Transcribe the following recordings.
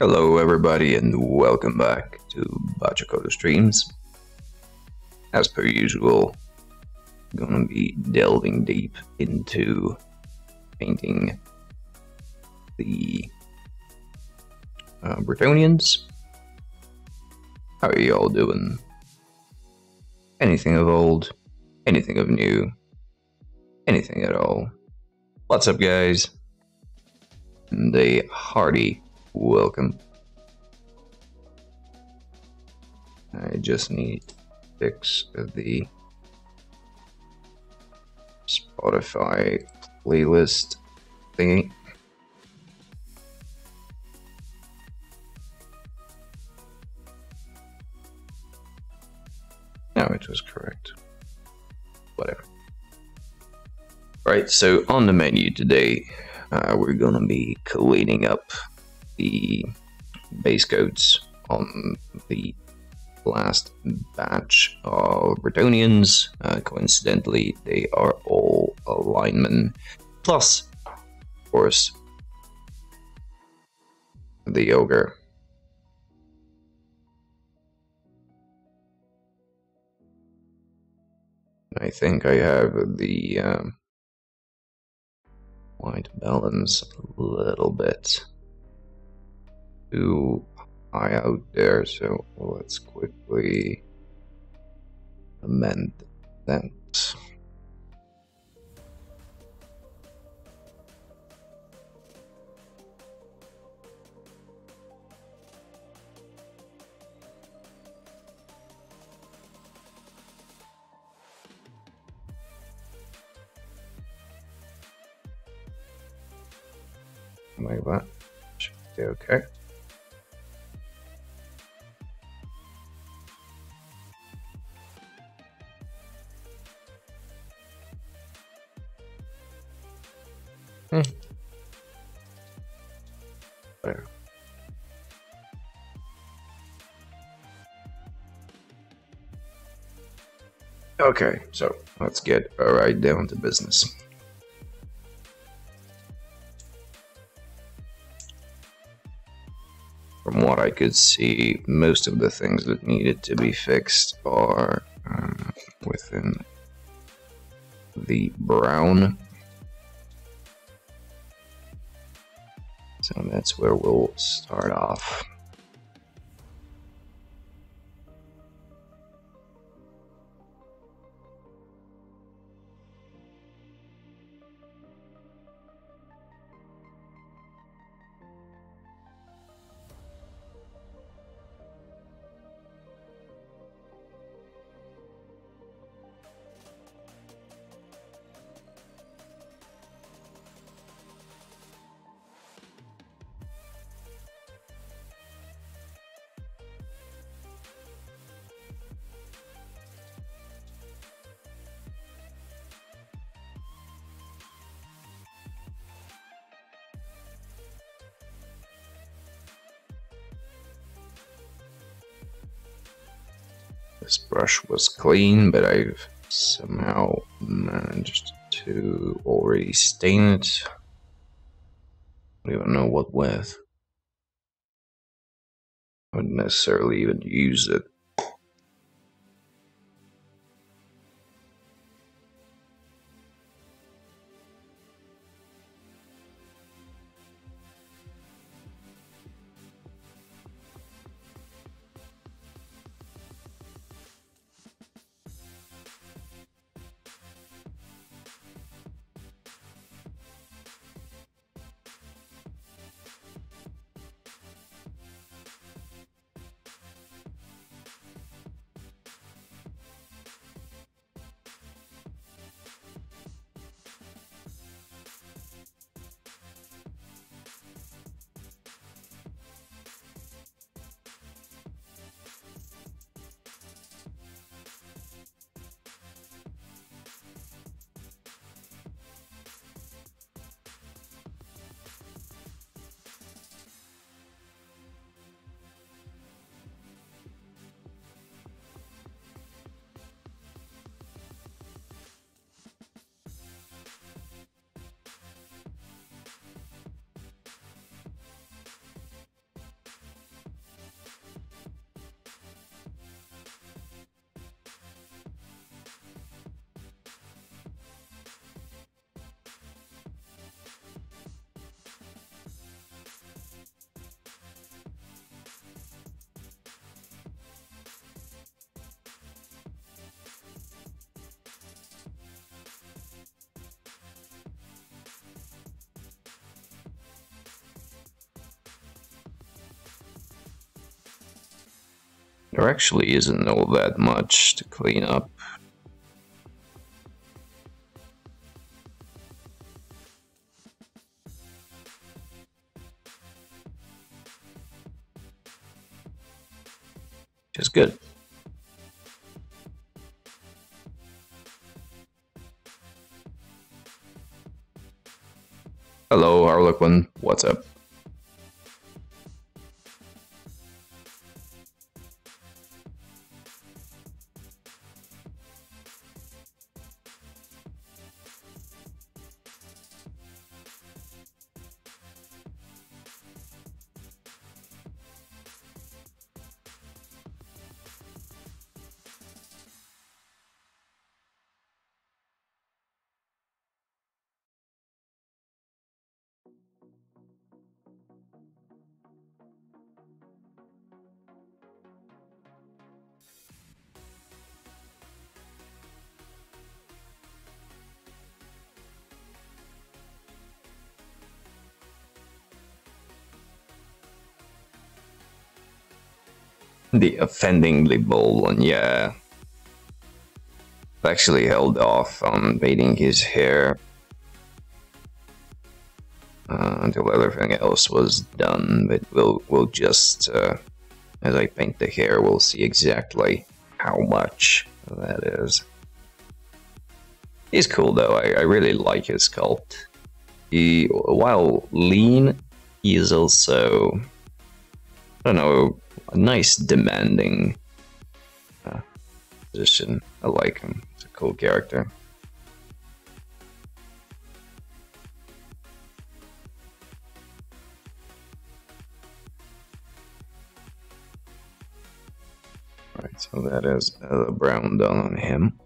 Hello everybody and welcome back to Bachakoto Streams. As per usual, I'm gonna be delving deep into painting the Bretonians. How are y'all doing? Anything of old, anything of new, anything at all. What's up guys? And a hearty welcome. I just need to fix the Spotify playlist thingy. No, it was correct. Whatever. Right, so on the menu today, we're gonna be cleaning up the base coats on the last batch of Bretonians. Coincidentally, they are all linemen, plus, of course, the ogre. I think I have the white balance a little bit too high out there, so let's quickly amend that. Like that. Should be okay. There. Okay, so let's get right down to business. From what I could see, most of the things that needed to be fixed are within the brown. So that's where we'll start off. This brush was clean, but I've somehow managed to already stain it. I don't even know what with. I wouldn't necessarily even use it. There actually isn't all that much to clean up. Which is good. Hello, Harlequin. What's up? The offendingly bold one, yeah. Actually held off on painting his hair until everything else was done, but we'll just, as I paint the hair, we'll see exactly how much that is. He's cool though, I really like his sculpt. While lean, he is also, I don't know, a nice demanding position. I like him. He's a cool character. Right, so that is the brown done on him.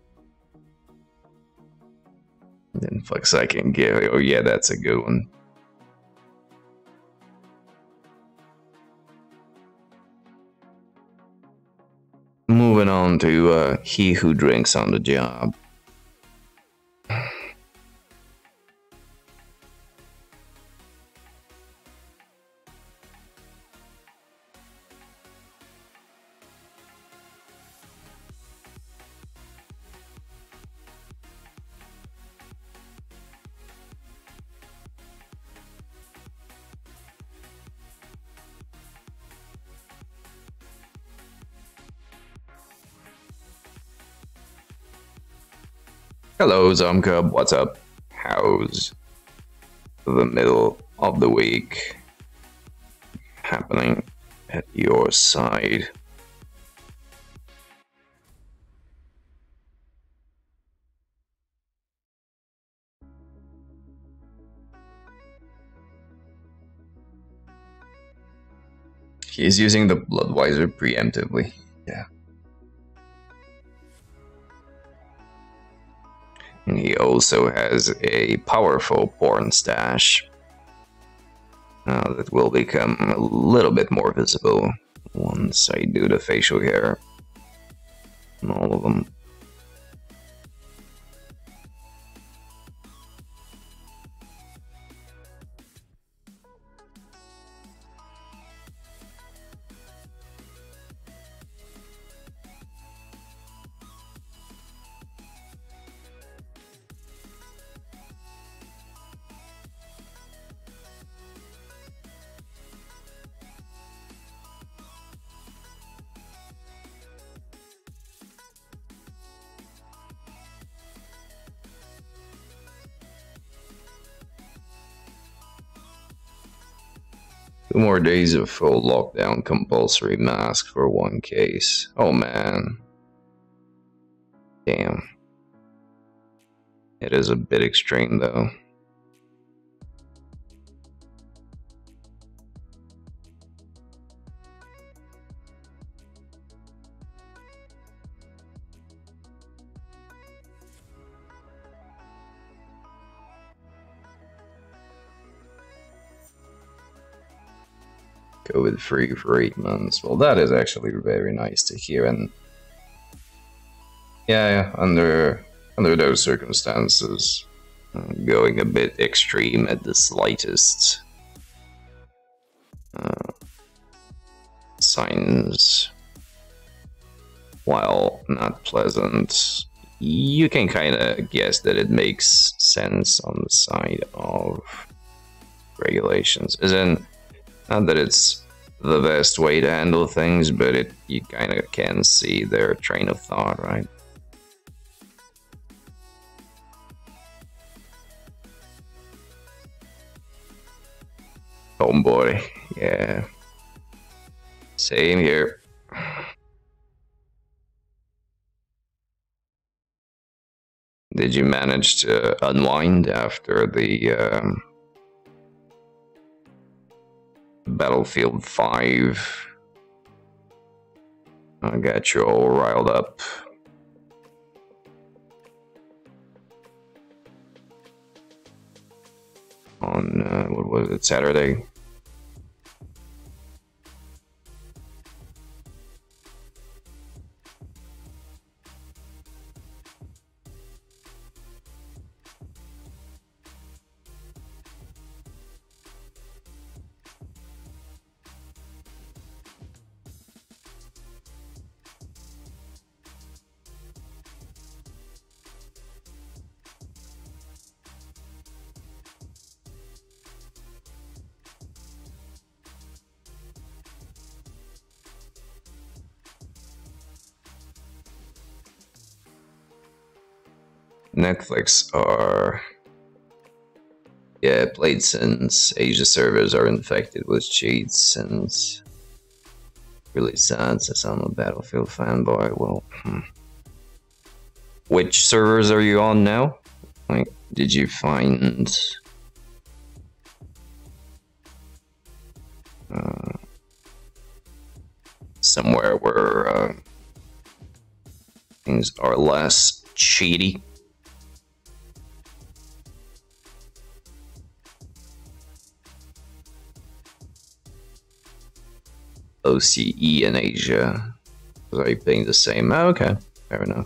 Then flex I can give. Oh yeah, that's a good one. Moving on to he who drinks on the job. Hello, Zomcub, what's up? How's the middle of the week happening at your side? He's using the Bloodweiser preemptively, yeah. And he also has a powerful porn stash that will become a little bit more visible once I do the facial hair on all of them. Two more days of full lockdown, compulsory mask for one case. Oh man. Damn. It is a bit extreme though. COVID-free for 8 months. Well, that is actually very nice to hear. And yeah, under those circumstances, going a bit extreme at the slightest signs while not pleasant, you can kind of guess that it makes sense on the side of regulations. As in, not that it's the best way to handle things, but you kind of can see their train of thought, right? Oh boy, yeah. Same here. Did you manage to unwind after the Battlefield 5? I got you all riled up. On, what was it, Saturday? Netflix are, yeah, played since Asia servers are infected with cheats, and really sad since I'm a Battlefield fanboy. Well, which servers are you on now? Like, did you find somewhere where things are less cheaty? OCE in Asia. Are you paying the same? Oh, okay, fair enough.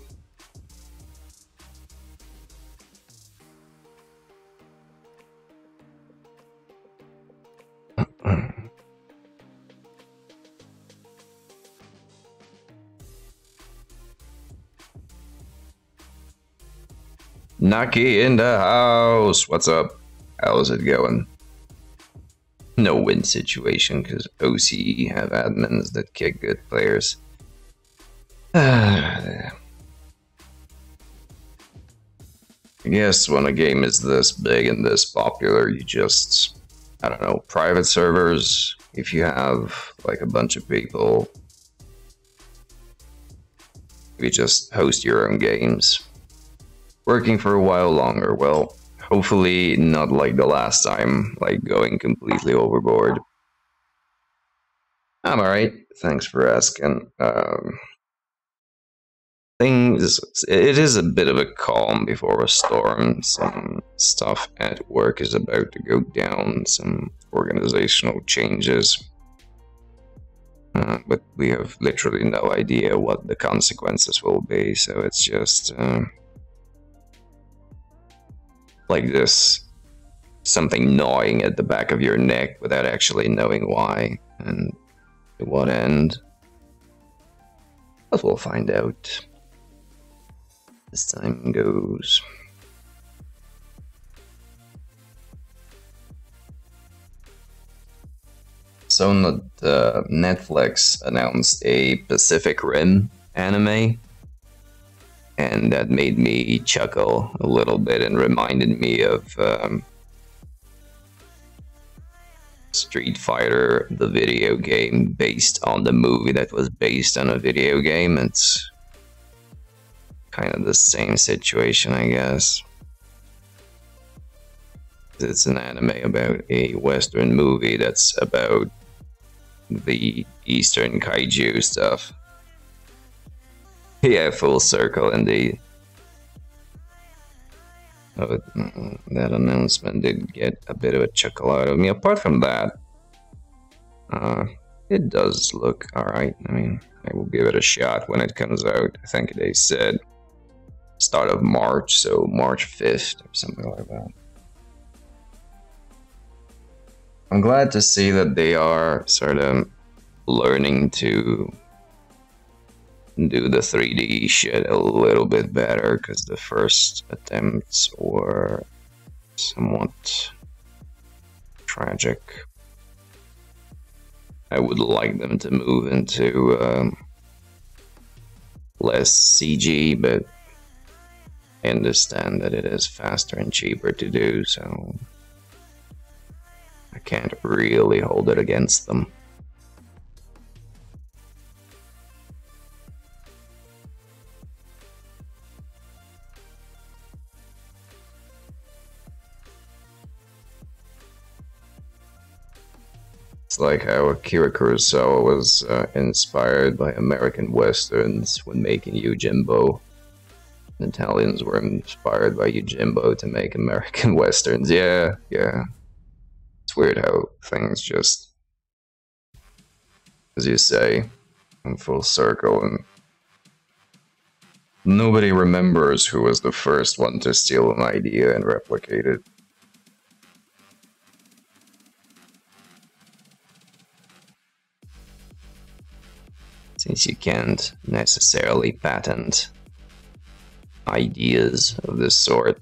Naki in the house. What's up? How's it going? No win situation because OCE have admins that kick good players. I guess when a game is this big and this popular, you just, I don't know, private servers. If you have like a bunch of people, you just host your own games. Working for a while longer, well, hopefully not like the last time, like going completely overboard. I'm alright, thanks for asking. It is a bit of a calm before a storm. Some stuff at work is about to go down, some organizational changes. But we have literally no idea what the consequences will be, so it's just like this, something gnawing at the back of your neck without actually knowing why and to what end. But we'll find out as time goes. So Netflix announced a Pacific Rim anime, and that made me chuckle a little bit and reminded me of Street Fighter, the video game based on the movie that was based on a video game. It's kind of the same situation, I guess. It's an anime about a Western movie that's about the Eastern kaiju stuff. Yeah, full circle indeed. Oh, that announcement did get a bit of a chuckle out of me. Apart from that, it does look alright. I mean, I will give it a shot when it comes out. I think they said start of March, so March 5th or something like that. I'm glad to see that they are sort of learning to do the 3D shit a little bit better, because the first attempts were somewhat tragic. I would like them to move into less CG, but I understand that it is faster and cheaper to do, so I can't really hold it against them. It's like how Akira Kurosawa was inspired by American westerns when making Yojimbo. Italians were inspired by Yojimbo to make American westerns. Yeah. It's weird how things just, as you say, come full circle, and nobody remembers who was the first one to steal an idea and replicate it. Since you can't necessarily patent ideas of this sort.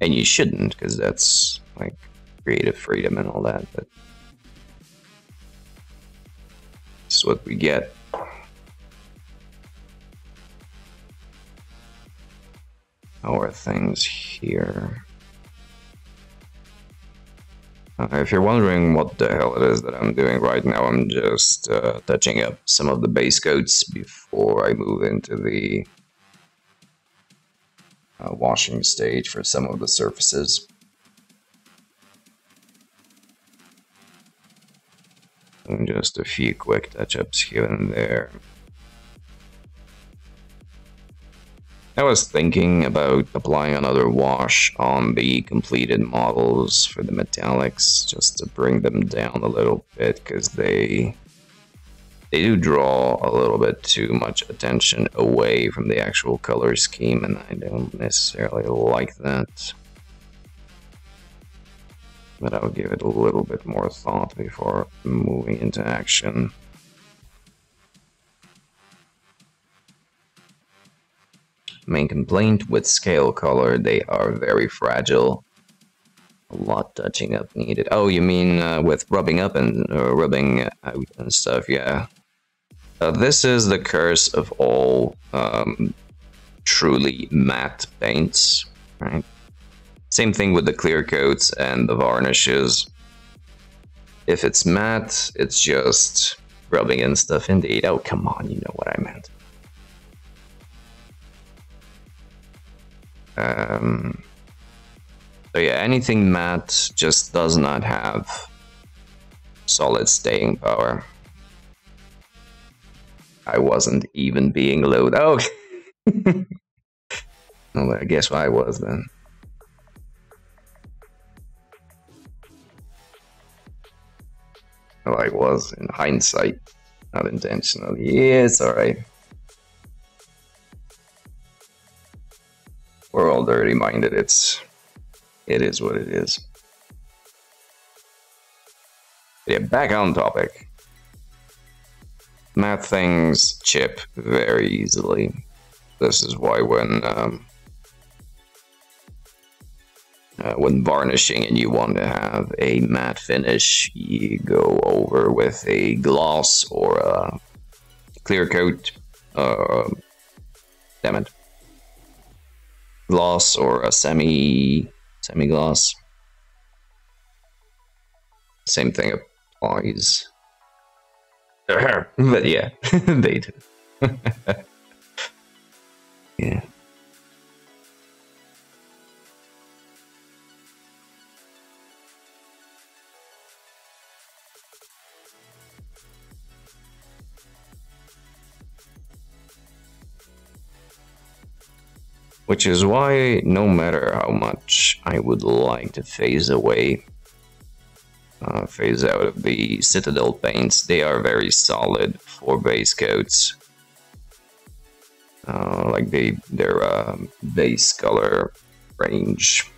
And you shouldn't, because that's like creative freedom and all that, but it's what we get. How are things here? If you're wondering what the hell it is that I'm doing right now, I'm just touching up some of the base coats before I move into the washing stage for some of the surfaces. And just a few quick touch-ups here and there. I was thinking about applying another wash on the completed models for the metallics, just to bring them down a little bit, because they do draw a little bit too much attention away from the actual color scheme, and I don't necessarily like that. But I'll give it a little bit more thought before moving into action. Main complaint with scale color, they are very fragile. A lot touching up needed. Oh, you mean with rubbing up and rubbing out and stuff, yeah. This is the curse of all truly matte paints, right? Same thing with the clear coats and the varnishes. If it's matte, it's just rubbing in stuff indeed. Oh, come on, you know what I meant. So yeah, anything matte just does not have solid staying power. I wasn't even being low. Oh, well, I guess I was then. Well, I was in hindsight, not intentionally. Yeah, it's alright. We're all dirty-minded. It is what it is. But yeah, back on topic. Matte things chip very easily. This is why when varnishing and you want to have a matte finish, you go over with a gloss or a clear coat. Damn it. Gloss or a semi-gloss. Same thing applies. But yeah, they do. Yeah. Which is why, no matter how much I would like to phase out of the Citadel paints, they are very solid for base coats. Like their base color range.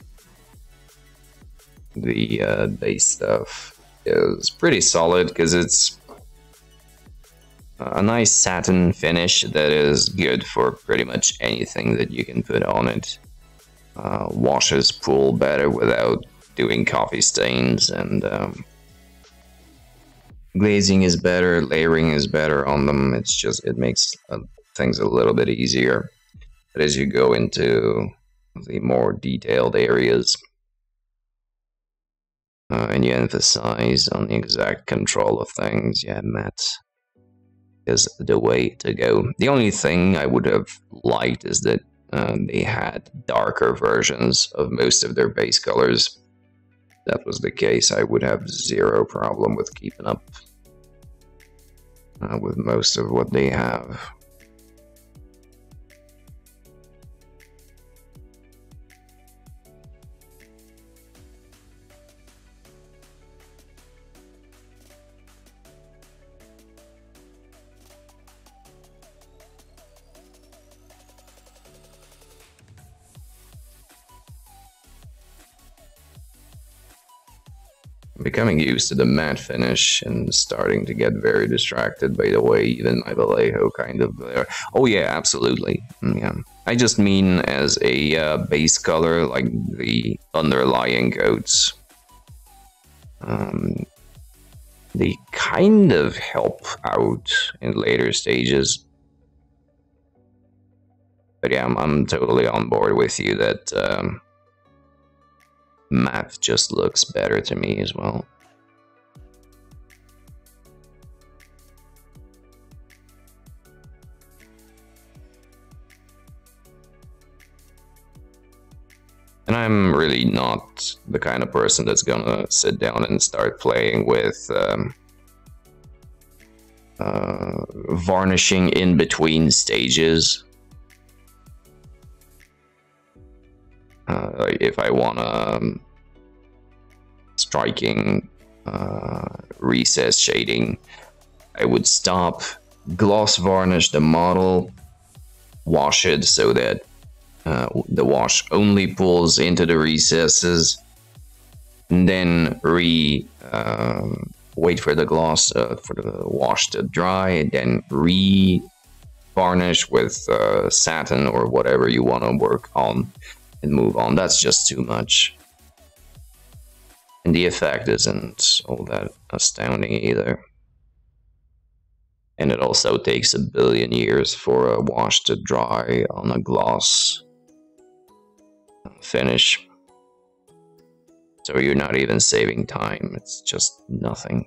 The base stuff is pretty solid because it's A nice satin finish that is good for pretty much anything that you can put on it. Washes pull better without doing coffee stains, and glazing is better, layering is better on them. It makes things a little bit easier. But as you go into the more detailed areas, and you emphasize on the exact control of things, yeah, matte is the way to go. The only thing I would have liked is that they had darker versions of most of their base colors. If that was the case, I would have zero problem with keeping up with most of what they have. Becoming used to the matte finish and starting to get very distracted by the way even my Vallejo kind of glare. Oh yeah, absolutely. Yeah, I just mean as a base color, like the underlying coats. They kind of help out in later stages. But yeah, I'm totally on board with you that matte just looks better to me as well. And I'm really not the kind of person that's gonna sit down and start playing with varnishing in between stages. If I want striking recess shading, I would stop, gloss varnish the model, wash it so that the wash only pulls into the recesses, and then wait for the gloss for the wash to dry, and then varnish with satin or whatever you want to work on and move on. That's just too much. And the effect isn't all that astounding either. And it also takes a billion years for a wash to dry on a gloss finish. So you're not even saving time, it's just nothing.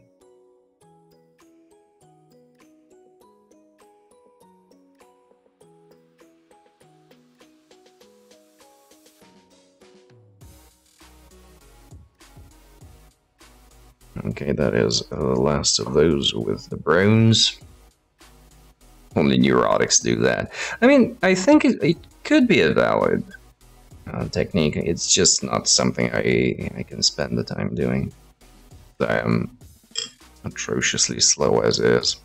Okay, that is the last of those with the browns. Only neurotics do that. I mean, I think it could be a valid technique. It's just not something I can spend the time doing. I am atrociously slow as is.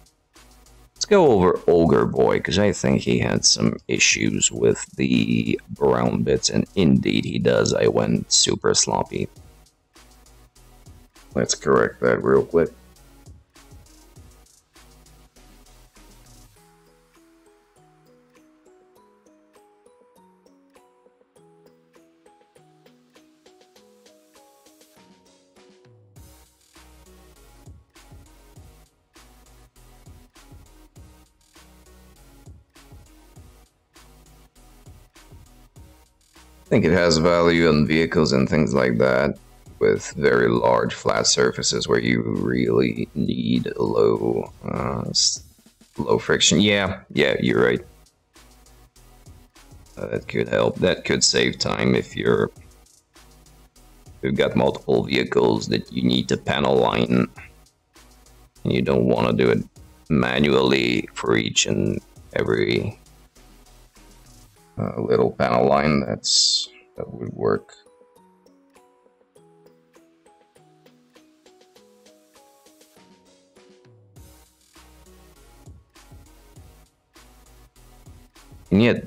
Let's go over Ogre Boy, because I think he had some issues with the brown bits, and indeed he does. I went super sloppy. Let's correct that real quick. I think it has value on vehicles and things like that, with very large flat surfaces where you really need low friction. Yeah, you're right. That could help. That could save time if you've got multiple vehicles that you need to panel line, and you don't want to do it manually for each and every little panel line. That would work. And yet,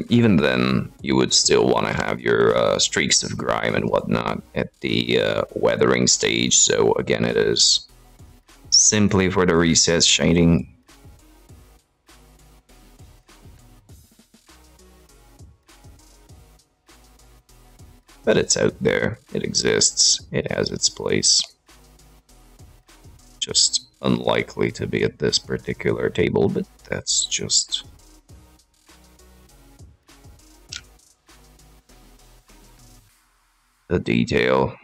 even then, you would still want to have your streaks of grime and whatnot at the weathering stage. So again, it is simply for the recess shading. But it's out there, it exists, it has its place. Just unlikely to be at this particular table, but that's just a detail.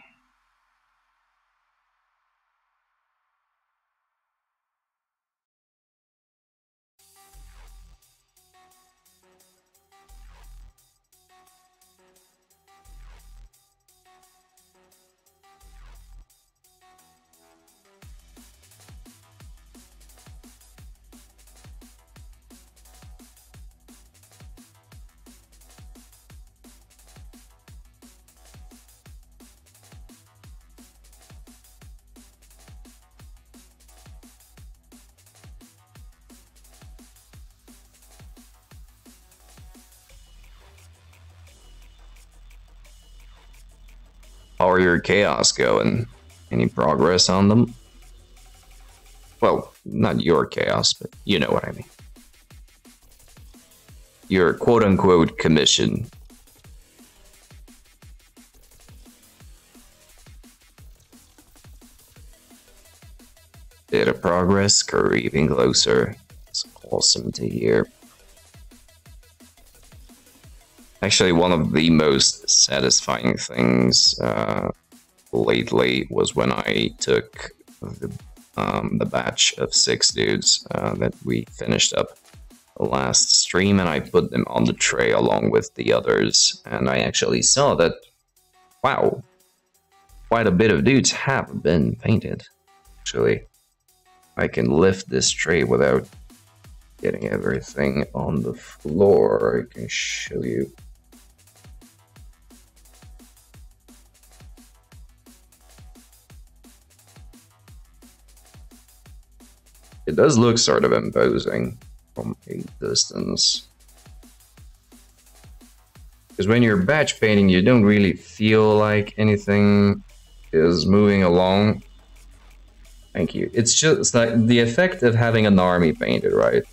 How are your chaos going? Any progress on them? Well, not your chaos, but you know what I mean. Your quote-unquote commission. Bit of progress, creeping closer. It's awesome to hear. Actually, one of the most satisfying things lately was when I took the batch of 6 dudes that we finished up the last stream, and I put them on the tray along with the others, and I actually saw that, wow, quite a bit of dudes have been painted. Actually, I can lift this tray without getting everything on the floor. I can show you. It does look sort of imposing from a distance. Because when you're batch painting, you don't really feel like anything is moving along. Thank you. It's just like the effect of having an army painted, right?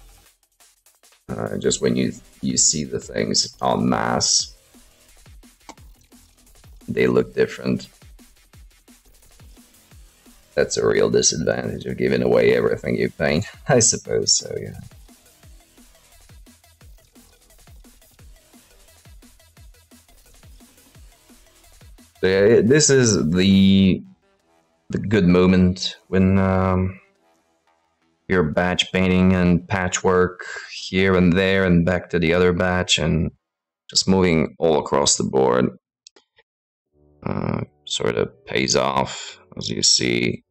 Just when you see the things en masse, they look different. That's a real disadvantage of giving away everything you paint. I suppose so, yeah. So yeah, this is the good moment when you're batch painting and patchwork here and there and back to the other batch and just moving all across the board. Sort of pays off as you see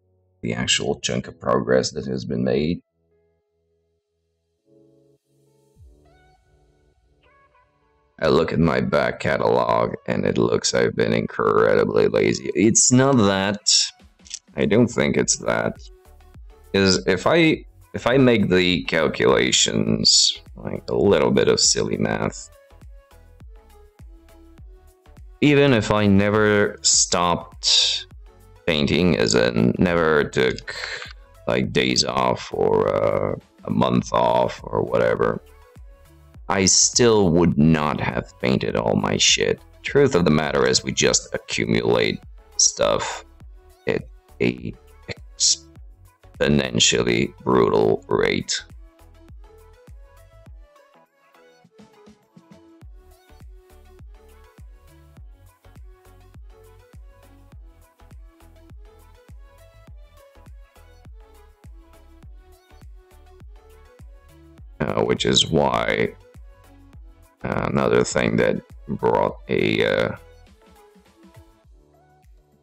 the actual chunk of progress that has been made. I look at my back catalog and it looks I've been incredibly lazy. It's not that. I don't think it's that. Is if I make the calculations, like a little bit of silly math, even if I never stopped painting, as in never took like days off or a month off or whatever, I still would not have painted all my shit. Truth of the matter is, we just accumulate stuff at a exponentially brutal rate. Which is why another thing that brought a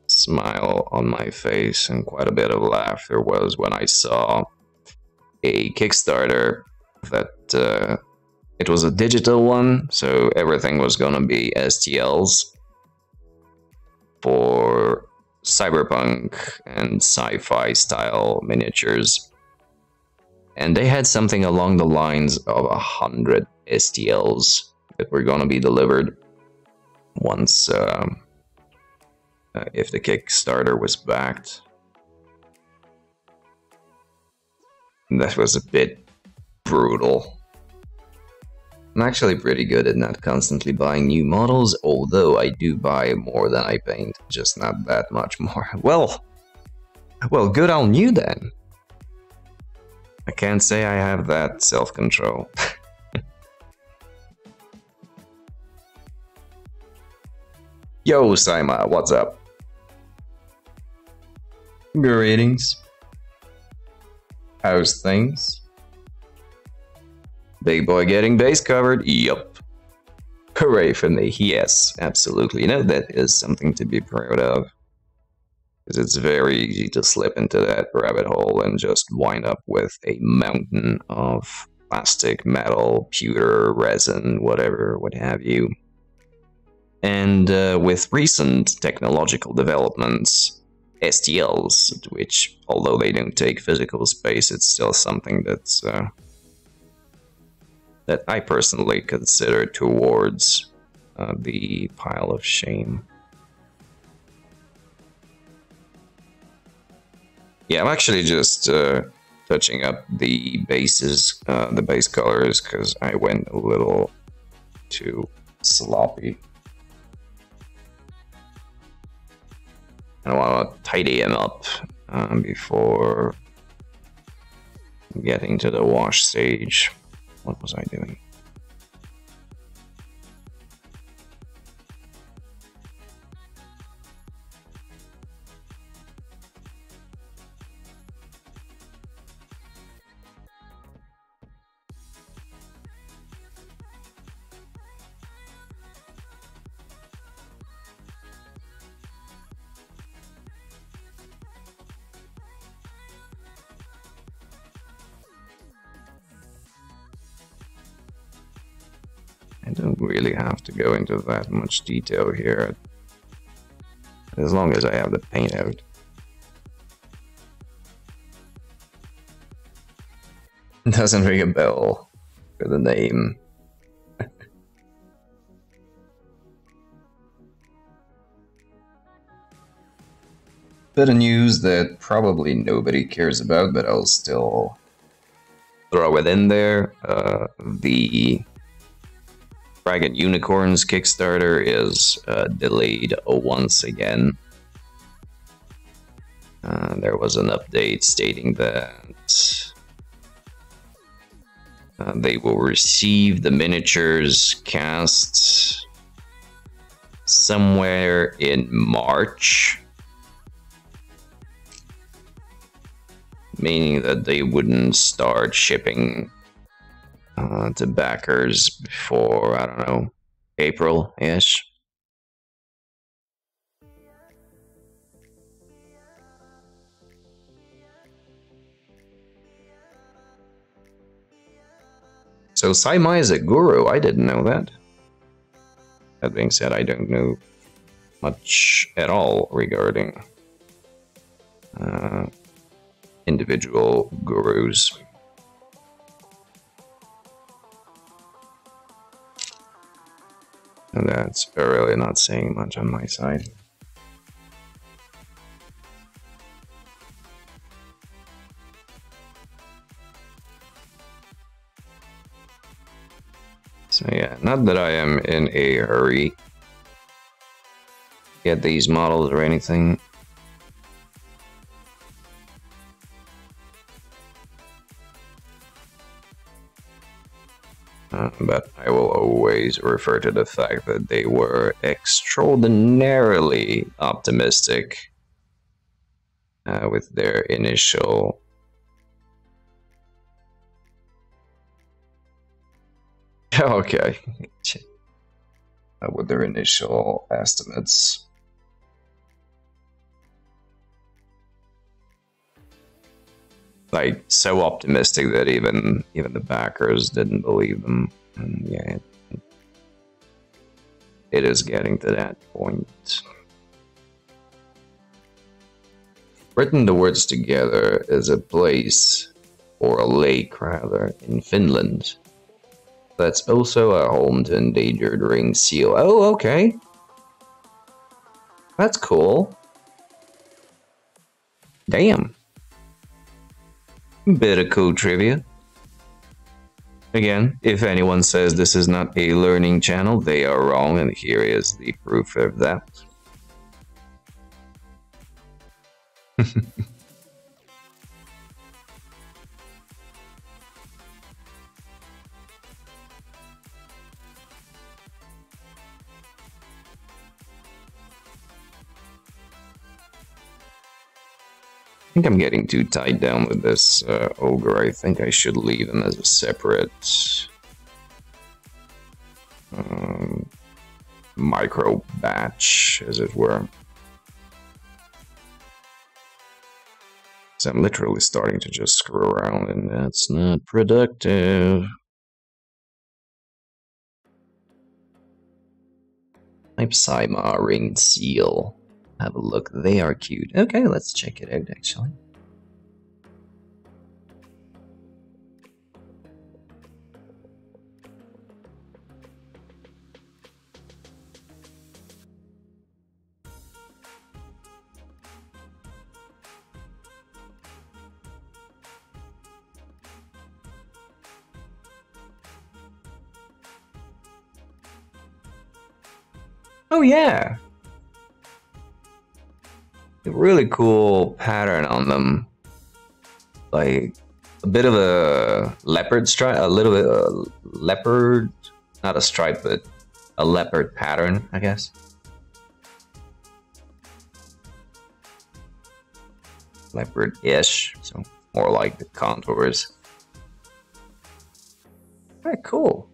smile on my face and quite a bit of laughter was when I saw a Kickstarter that it was a digital one, so everything was gonna be STLs for cyberpunk and sci-fi style miniatures. And they had something along the lines of 100 STLs that were going to be delivered once if the Kickstarter was backed. And that was a bit brutal. I'm actually pretty good at not constantly buying new models, although I do buy more than I paint, just not that much more. Well, good on you then. I can't say I have that self-control. Yo, Saima, what's up? Greetings. How's things? Big boy getting base covered? Yup. Hooray for me, yes, absolutely. You know, that is something to be proud of. Because it's very easy to slip into that rabbit hole and just wind up with a mountain of plastic, metal, pewter, resin, whatever, what have you. And with recent technological developments, STLs, which, although they don't take physical space, it's still something that's that I personally consider towards the pile of shame. Yeah, I'm actually just touching up the bases, the base colors, because I went a little too sloppy. I want to tidy him up before getting to the wash stage. What was I doing? I don't really have to go into that much detail here, as long as I have the paint out. Doesn't ring a bell for the name. Bit of news that probably nobody cares about, but I'll still throw it in there. The Dragon Unicorns Kickstarter is delayed once again. There was an update stating that they will receive the miniatures cast somewhere in March, meaning that they wouldn't start shipping to backers before, I don't know, April-ish. So Saimai is a guru, I didn't know that. That being said, I don't know much at all regarding individual gurus. And that's really not saying much on my side. So yeah, not that I am in a hurry to get these models or anything. But I will always refer to the fact that they were extraordinarily optimistic with their initial okay, with their initial estimates. Like, so optimistic that even the backers didn't believe them. And yeah, it is getting to that point. Written the words together is a place, or a lake rather, in Finland. That's also a home to endangered ring seal. Oh, okay. That's cool. Damn. Bit of cool trivia. Again, if anyone says this is not a learning channel, they are wrong, and here is the proof of that. I think I'm getting too tied down with this ogre. I think I should leave him as a separate micro batch, as it were. So I'm literally starting to just screw around, and that's not productive. Type Psyma ringed seal. Have a look. They are cute. Okay, let's check it out, actually. Oh yeah! A really cool pattern on them. Like a bit of a leopard stripe, a little bit leopard, not a stripe, but a leopard pattern, I guess. Leopard-ish, so more like the contours. Very cool.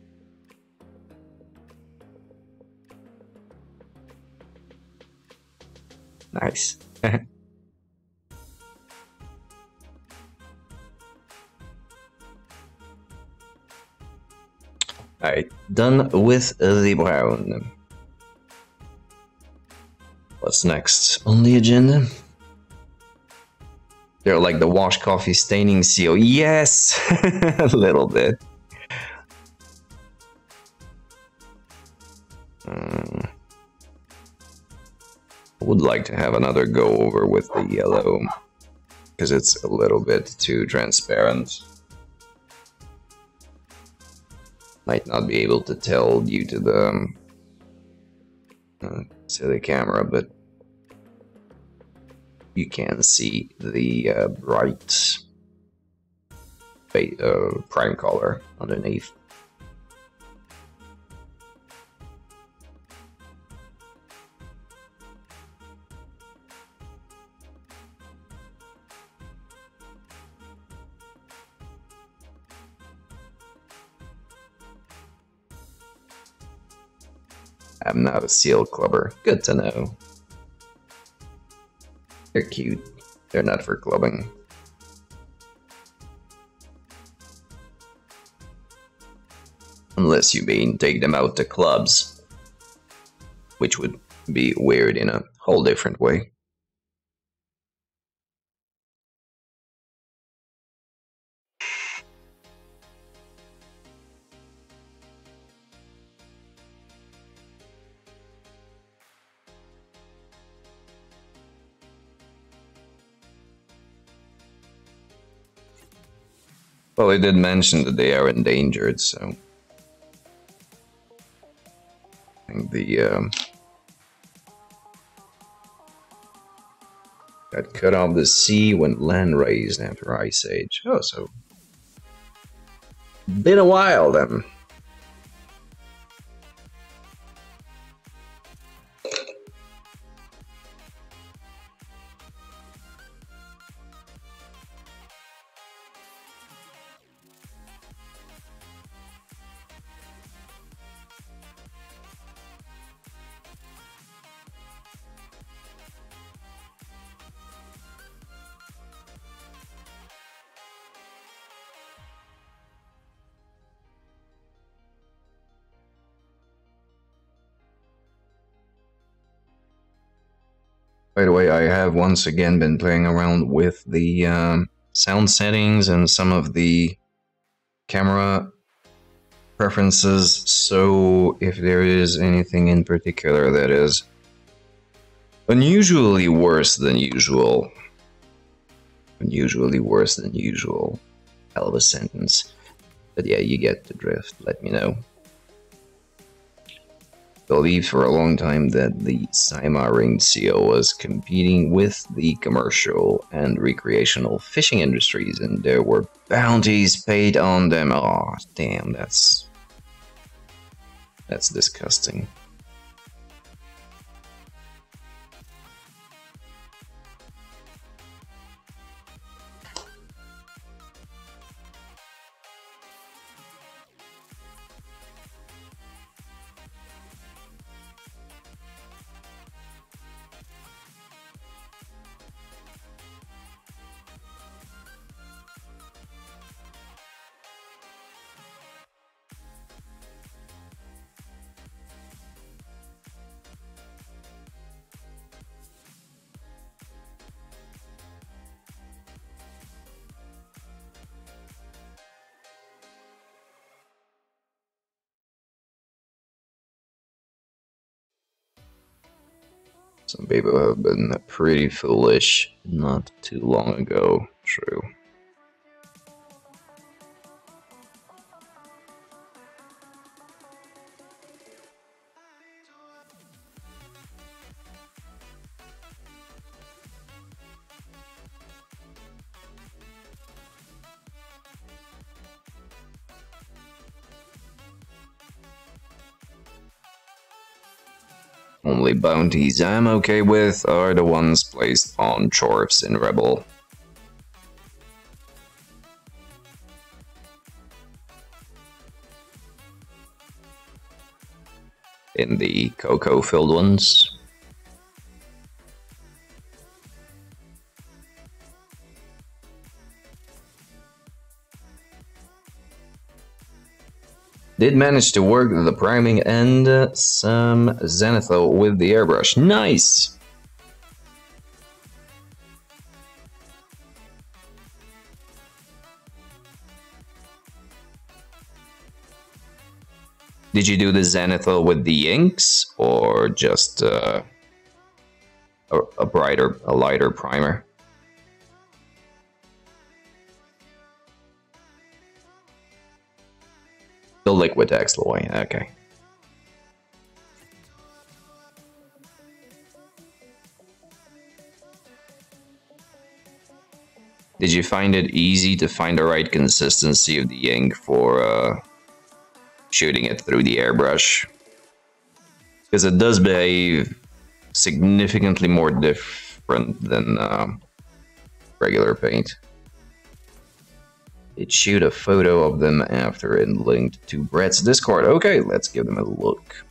Nice. Alright, done with the brown. What's next on the agenda? They're like the wash coffee staining seal. Yes! A little bit. I would like to have another go over with the yellow, because it's a little bit too transparent. Might not be able to tell due to the silly camera, but you can see the bright prime color underneath. I'm not a seal clubber. Good to know. They're cute. They're not for clubbing. Unless you mean take them out to clubs, which would be weird in a whole different way. Well, I did mention that they are endangered, so I think the got cut off the sea when land raised after Ice Age. Oh, so been a while then. By the way, I have once again been playing around with the sound settings and some of the camera preferences, so if there is anything in particular that is unusually worse than usual, hell of a sentence, But yeah, you get the drift. Let me know. Believed for a long time that the Saima Ring Seal was competing with the commercial and recreational fishing industries, and there were bounties paid on them. Oh, damn, that's disgusting. Some people have been pretty foolish not too long ago. True. Only bounties I'm okay with are the ones placed on Chorfs in Rebel. In the cocoa-filled ones. Did manage to work the priming and some zenithal with the airbrush. Nice! Did you do the zenithal with the inks or just a lighter primer? The liquid X-Loy, okay. Did you find it easy to find the right consistency of the ink for shooting it through the airbrush? Because it does behave significantly more different than regular paint. It shoot a photo of them after and linked to Brett's Discord. Okay, let's give them a look.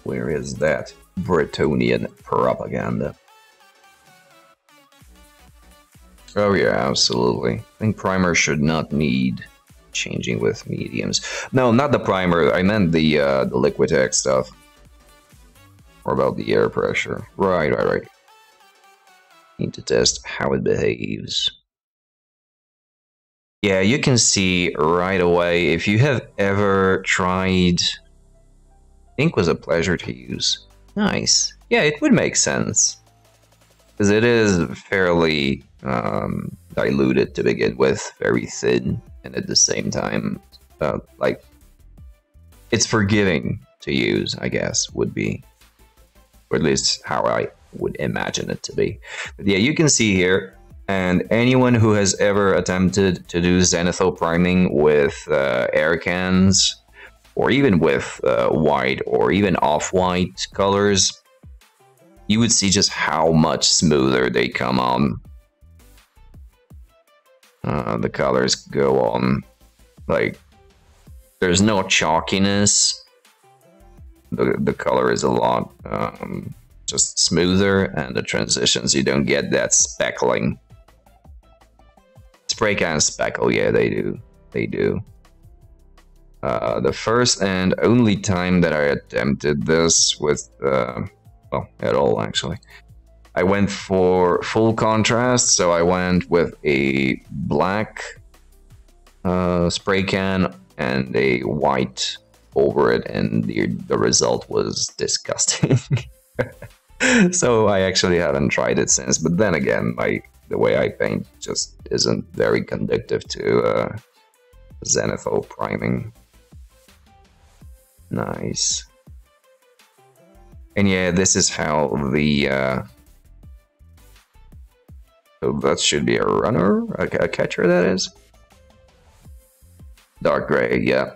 Where is that Bretonian propaganda? Oh yeah, absolutely. I think primer should not need changing with mediums. No, not the primer. I meant the Liquitex stuff. Or about the air pressure. Right. Need to test how it behaves. Yeah, you can see right away if you have ever tried. Ink was a pleasure to use. Nice. Yeah, it would make sense. Because it is fairly diluted to begin with, very thin, and at the same time, like, it's forgiving to use, I guess, would be, or at least how I would imagine it to be. But yeah, you can see here, and anyone who has ever attempted to do zenithal priming with air cans, or even with white or even off-white colors, you would see just how much smoother they come on. The colors go on, like, there's no chalkiness. The color is a lot just smoother, and the transitions, you don't get that speckling. Spray can speckle, yeah, they do. They do. The first and only time that I attempted this with, well, at all actually, I went for full contrast, so I went with a black spray can and a white over it, and the result was disgusting. So I actually haven't tried it since. But then again, the way I paint just isn't very conducive to zenithal priming. Nice. And yeah, this is how the so that should be a runner, a catcher, that is. Dark gray, yeah.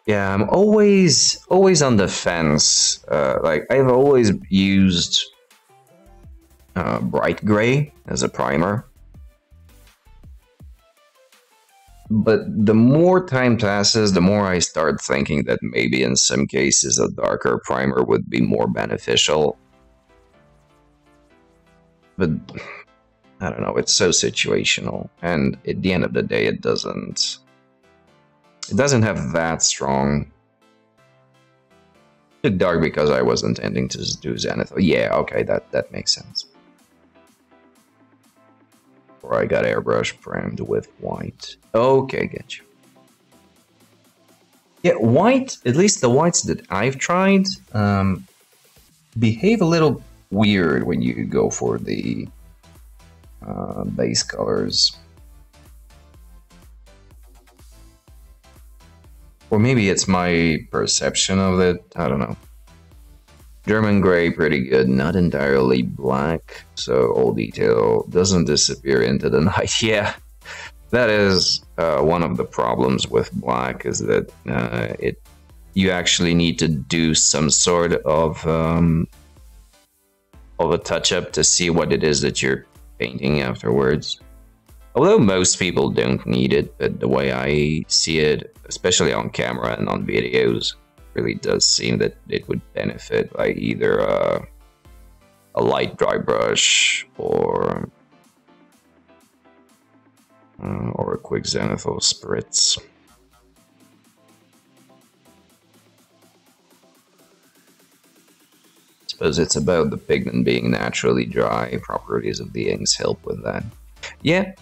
Yeah, I'm always on the fence. Like, I've always used bright gray as a primer. But the more time passes, the more I start thinking that maybe in some cases a darker primer would be more beneficial. But I don't know, it's so situational, and at the end of the day it doesn't have that strong. I took dark because I was intending to do zenithal. Yeah, okay, that makes sense. Or I got airbrush primed with white. Okay, getcha. Yeah, white, at least the whites that I've tried, behave a little weird when you go for the base colors. Or maybe it's my perception of it, I don't know. German gray, pretty good, not entirely black, so all detail doesn't disappear into the night. Yeah, that is one of the problems with black, is that you actually need to do some sort of a touch-up to see what it is that you're painting afterwards. Although most people don't need it, but the way I see it, especially on camera and on videos, really does seem that it would benefit by either a light dry brush or a quick zenithal spritz. Suppose it's about the pigment being naturally dry. Properties of the inks help with that. Yeah.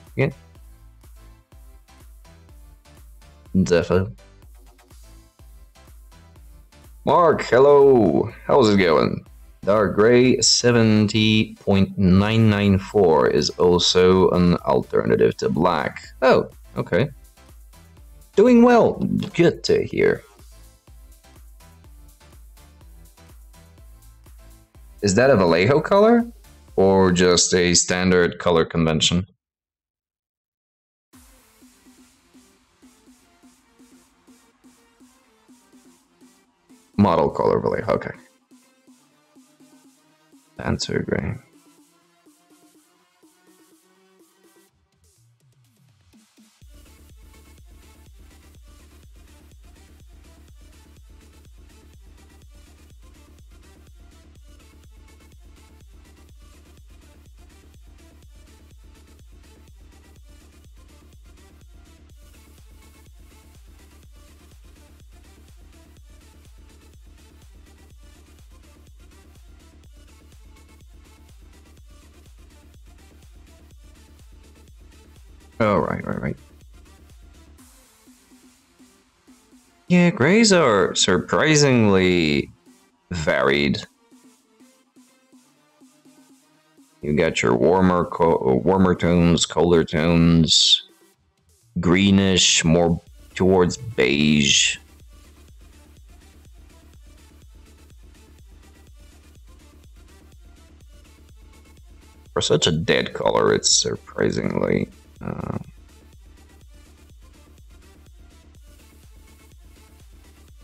Definitely. Mark, hello. How's it going? Dark gray 70.994 is also an alternative to black. Oh, okay. Doing well. Good to hear. Is that a Vallejo color or just a standard color convention? Model color Vallejo, okay. Answer gray. Oh, right. Yeah, grays are surprisingly varied. You got your warmer tones, colder tones, greenish, more towards beige. For such a dead color, it's surprisingly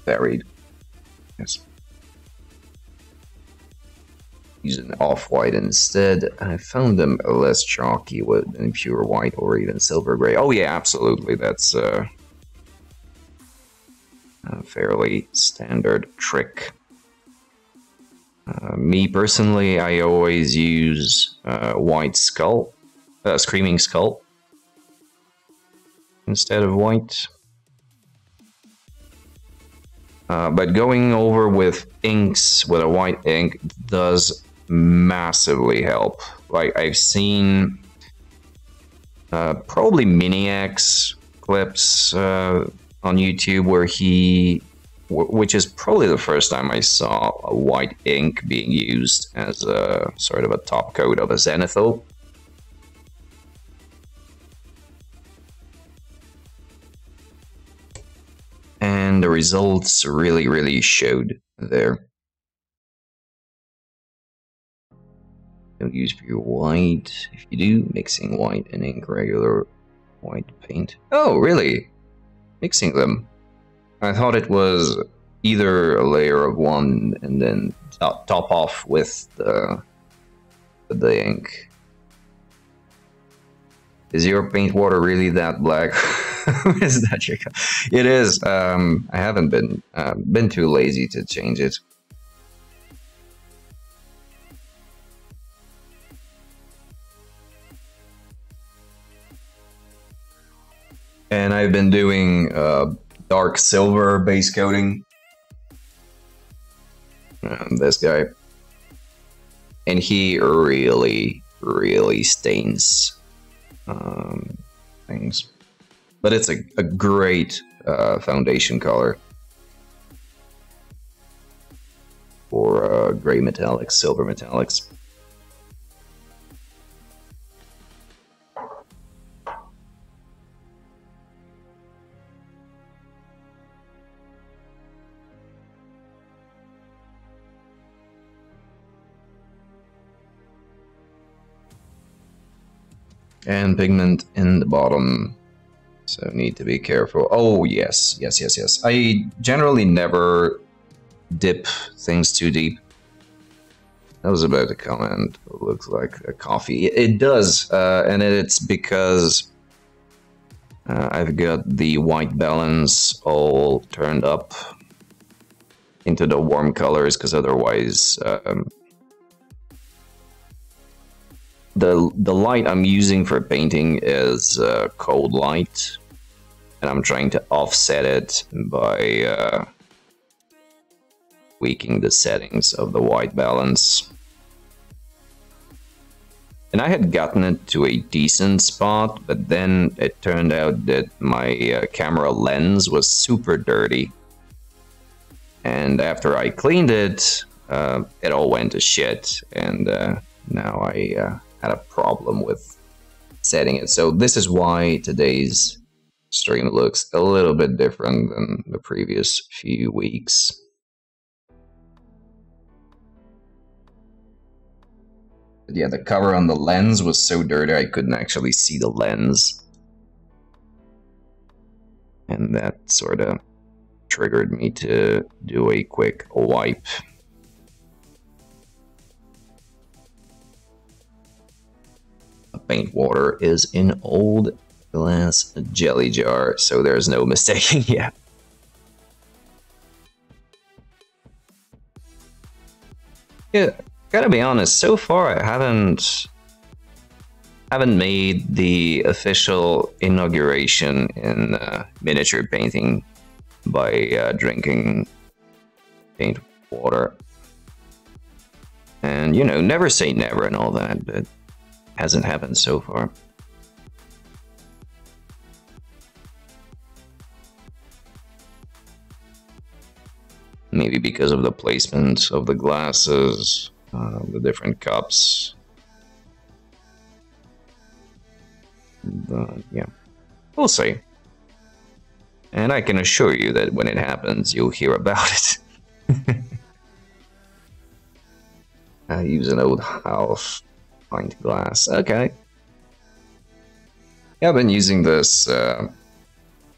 varied. Yes. Using off-white instead, I found them less chalky than pure white or even silver gray. Oh yeah, absolutely. That's a fairly standard trick. Me personally, I always use white skull, screaming skull, instead of white. But going over with inks with a white ink does massively help. Like, I've seen probably Mini-X clips on YouTube where which is probably the first time I saw a white ink being used as a sort of a top coat of a zenithal. And the results really showed there. Don't use pure white. If you do, mixing white and ink regular white paint. Oh, really? Mixing them? I thought it was either a layer of one and then top off with the ink. Is your paint water really that black? Is that your? It is. I haven't been too lazy to change it. And I've been doing dark silver base coating. This guy, and he really stains things, but it's a great foundation color for gray metallics, silver metallics. And pigment in the bottom, so need to be careful. Oh yes. I generally never dip things too deep. I was about to comment, it looks like a coffee. It does, and it's because I've got the white balance all turned up into the warm colors, because otherwise the light I'm using for painting is cold light, and I'm trying to offset it by tweaking the settings of the white balance. And I had gotten it to a decent spot, but then it turned out that my camera lens was super dirty. And after I cleaned it, it all went to shit, and now I had a problem with setting it. So this is why today's stream looks a little bit different than the previous few weeks. But yeah, the cover on the lens was so dirty I couldn't actually see the lens. And that sort of triggered me to do a quick wipe. Paint water is in old glass jelly jar, so there's no mistaking yet. Yeah, gotta be honest, so far I haven't made the official inauguration in miniature painting by drinking paint water. And, you know, never say never and all that, but hasn't happened so far. Maybe because of the placement of the glasses, the different cups. But yeah, we'll see. And I can assure you that when it happens, you'll hear about it. I use an old half pint glass. Okay. Yeah, I've been using this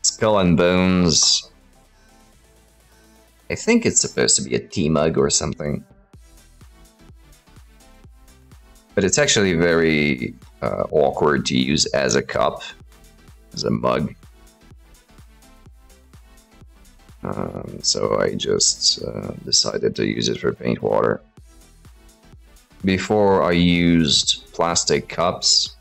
Skull and Bones. I think it's supposed to be a tea mug or something. But it's actually very awkward to use as a cup, as a mug. So I just decided to use it for paint water. Before I used plastic cups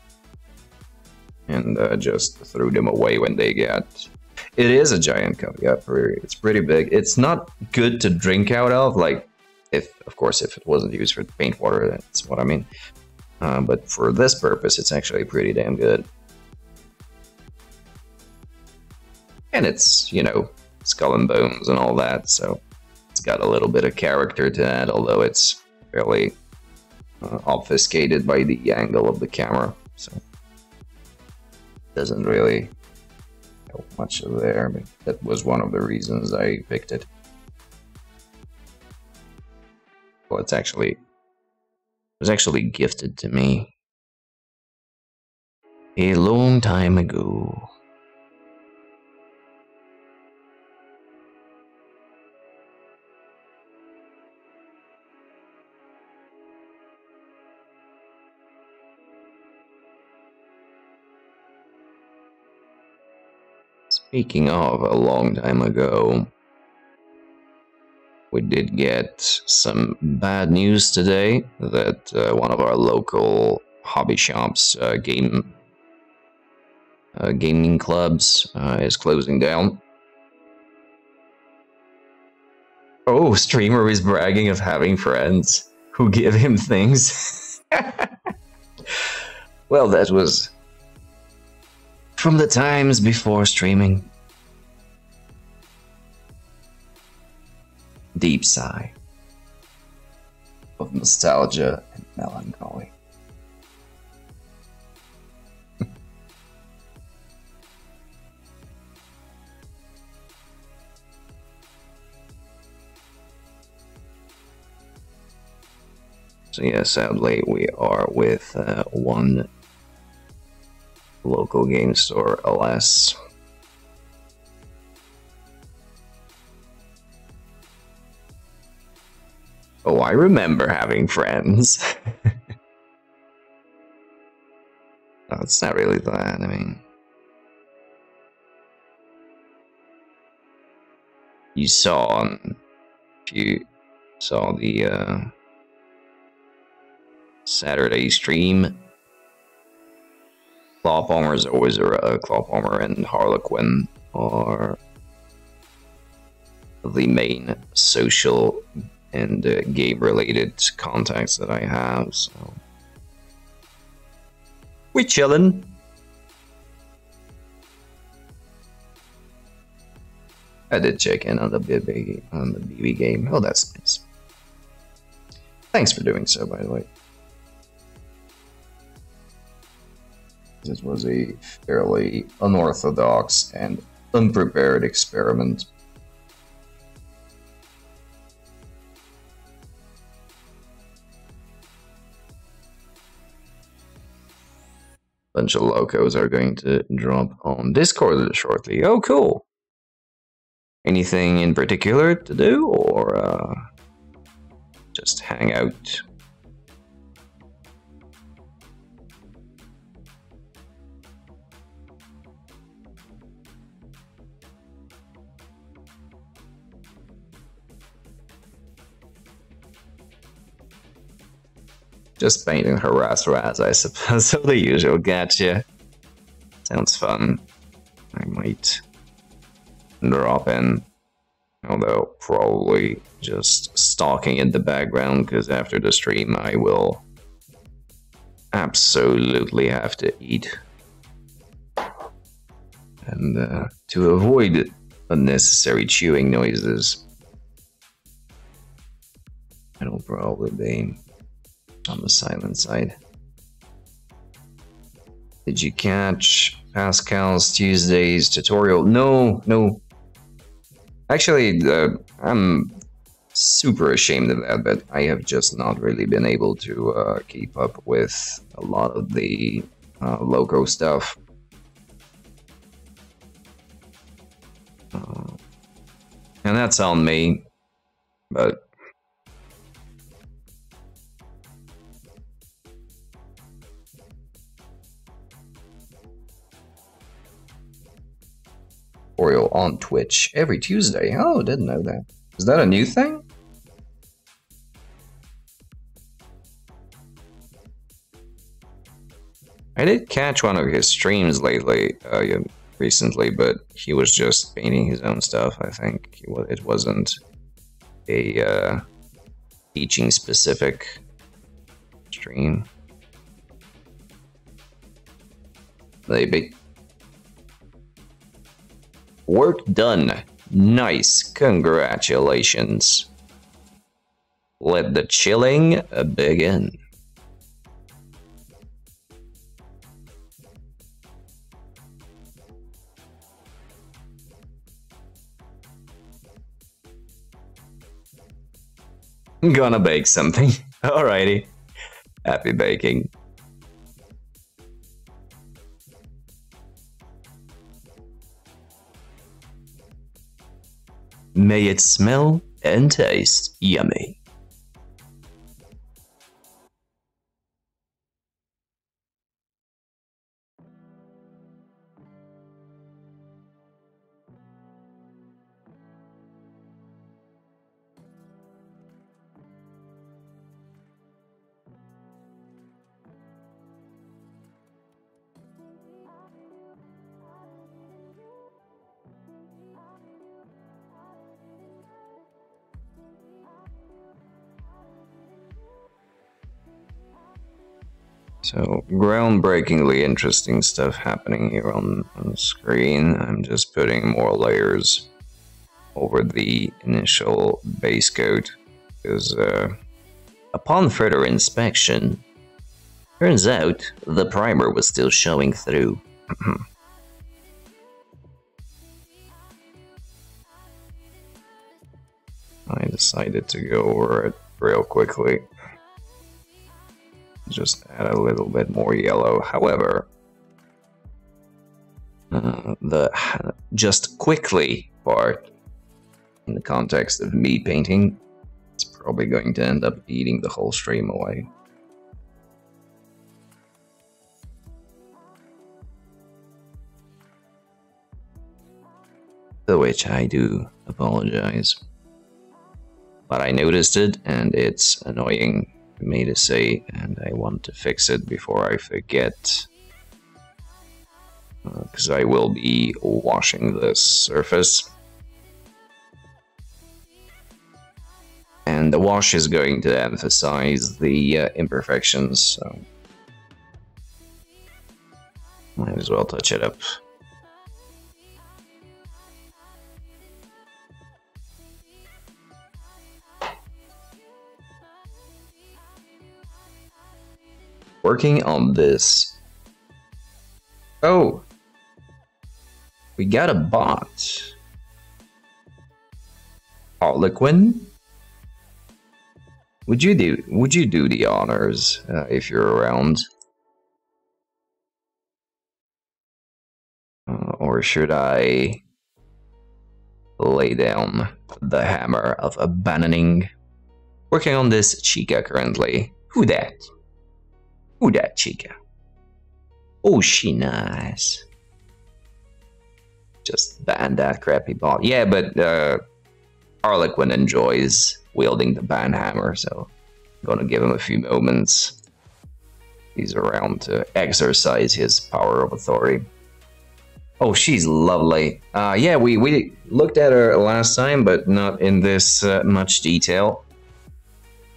and just threw them away when they get... It is a giant cup, yeah, it's pretty big. It's not good to drink out of, like, of course, if it wasn't used for paint water, that's what I mean. But for this purpose, it's actually pretty damn good. And it's, you know, skull and bones and all that, so it's got a little bit of character to that, although it's fairly obfuscated by the angle of the camera, so doesn't really help much there, but that was one of the reasons I picked it. Well, it was actually gifted to me a long time ago. Speaking of a long time ago, we did get some bad news today that one of our local hobby shops, gaming clubs, is closing down. Oh, streamer is bragging of having friends who give him things. Well, that was from the times before streaming. Deep sigh of nostalgia and melancholy. So yeah, sadly we are with one local game store, alas. Oh, I remember having friends. No, it's not really that, I mean... You saw, if you saw the Saturday stream, Clawpalmer is always Clawpalmer and Harlequin are the main social and game-related contacts that I have, so... We chillin'. I did check in on the BB game. Oh, that's nice. Thanks for doing so, by the way. This was a fairly unorthodox and unprepared experiment. Bunch of locos are going to drop on Discord shortly. Oh, cool. Anything in particular to do, or just hang out? Just painting harass Raz, I suppose. So the usual, gotcha. Sounds fun. I might drop in, although probably just stalking in the background, because after the stream I will absolutely have to eat. And to avoid unnecessary chewing noises, it'll probably be on the silent side. Did you catch Pascal's Tuesday's tutorial? No. Actually, I'm super ashamed of that, but I have just not really been able to keep up with a lot of the loco stuff. And that's on me, but tutorial on Twitch every Tuesday. Oh, didn't know that. Is that a new thing? I did catch one of his streams lately, recently, but he was just painting his own stuff, I think. It wasn't a teaching specific stream. Maybe. Work done. Nice. Congratulations. Let the chilling begin. I'm gonna bake something. Alrighty. Happy baking. May it smell and taste yummy. So, groundbreakingly interesting stuff happening here on screen. I'm just putting more layers over the initial base coat, because upon further inspection, turns out the primer was still showing through. I decided to go over it real quickly. Just add a little bit more yellow. However, the just quickly part, in the context of me painting, it's probably going to end up eating the whole stream away. For which I do apologize. But I noticed it, and it's annoying for me to say, and I want to fix it before I forget. Because I will be washing this surface. And the wash is going to emphasize the imperfections, so might as well touch it up. Working on this. Oh, we got a bot. Harlequin? Would you do the honors if you're around? Or should I lay down the hammer of abandoning? Working on this Chica currently. Who that? Who that Chica? Oh, she nice. Just ban that crappy bot. Yeah, but Harlequin enjoys wielding the ban hammer, so I'm gonna give him a few moments. He's around to exercise his power of authority. Oh, she's lovely. Yeah, we looked at her last time, but not in this much detail.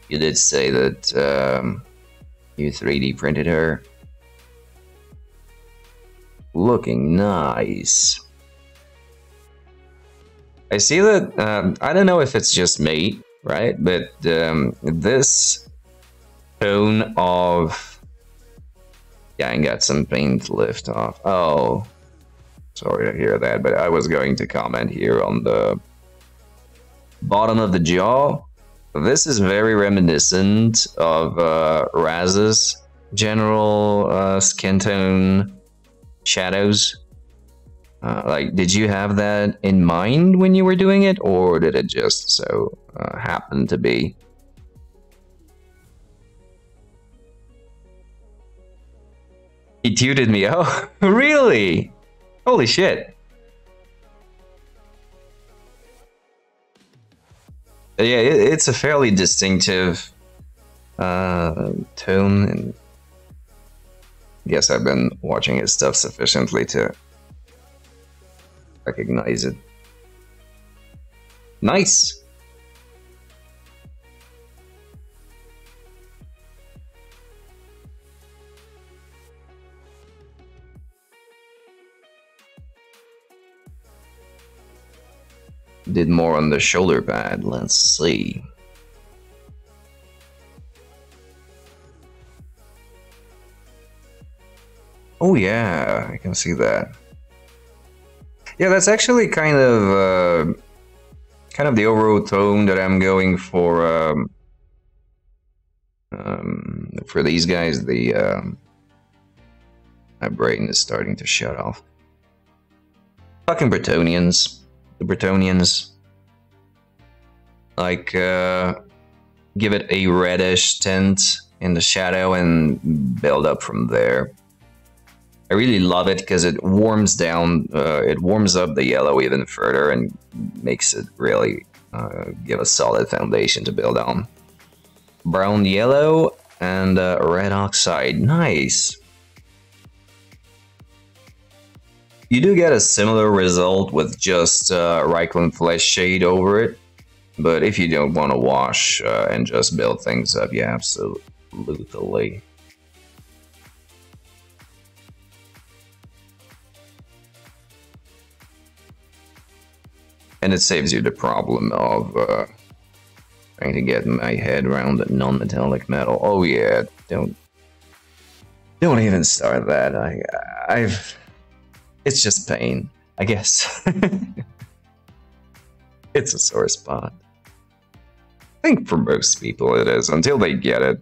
You did say that you 3D printed her. Looking nice. I see that, I don't know if it's just me, right? But this tone of... Yeah, I got some paint lift off. Oh, sorry to hear that, but I was going to comment here on the bottom of the jaw. This is very reminiscent of Raz's general skin tone shadows. Like, did you have that in mind when you were doing it, or did it just so happen to be? He tutored me. Oh, really? Holy shit. Yeah, it's a fairly distinctive tone, and I guess I've been watching his stuff sufficiently to recognize it. Nice! did more on the shoulder pad. Let's see. Oh yeah, I can see that. Yeah, that's actually kind of the overall tone that I'm going for these guys. My brain is starting to shut off. Fucking Bretonnians. The Bretonnians. Like, give it a reddish tint in the shadow and build up from there. I really love it because it warms down, it warms up the yellow even further and makes it really give a solid foundation to build on. Brown yellow and red oxide. Nice. You do get a similar result with just Reikland Flesh Shade over it, but if you don't want to wash and just build things up, yeah, absolutely. And it saves you the problem of trying to get my head around the non-metallic metal. Oh yeah, don't even start that. It's just pain, I guess. It's a sore spot. I think for most people it is, until they get it.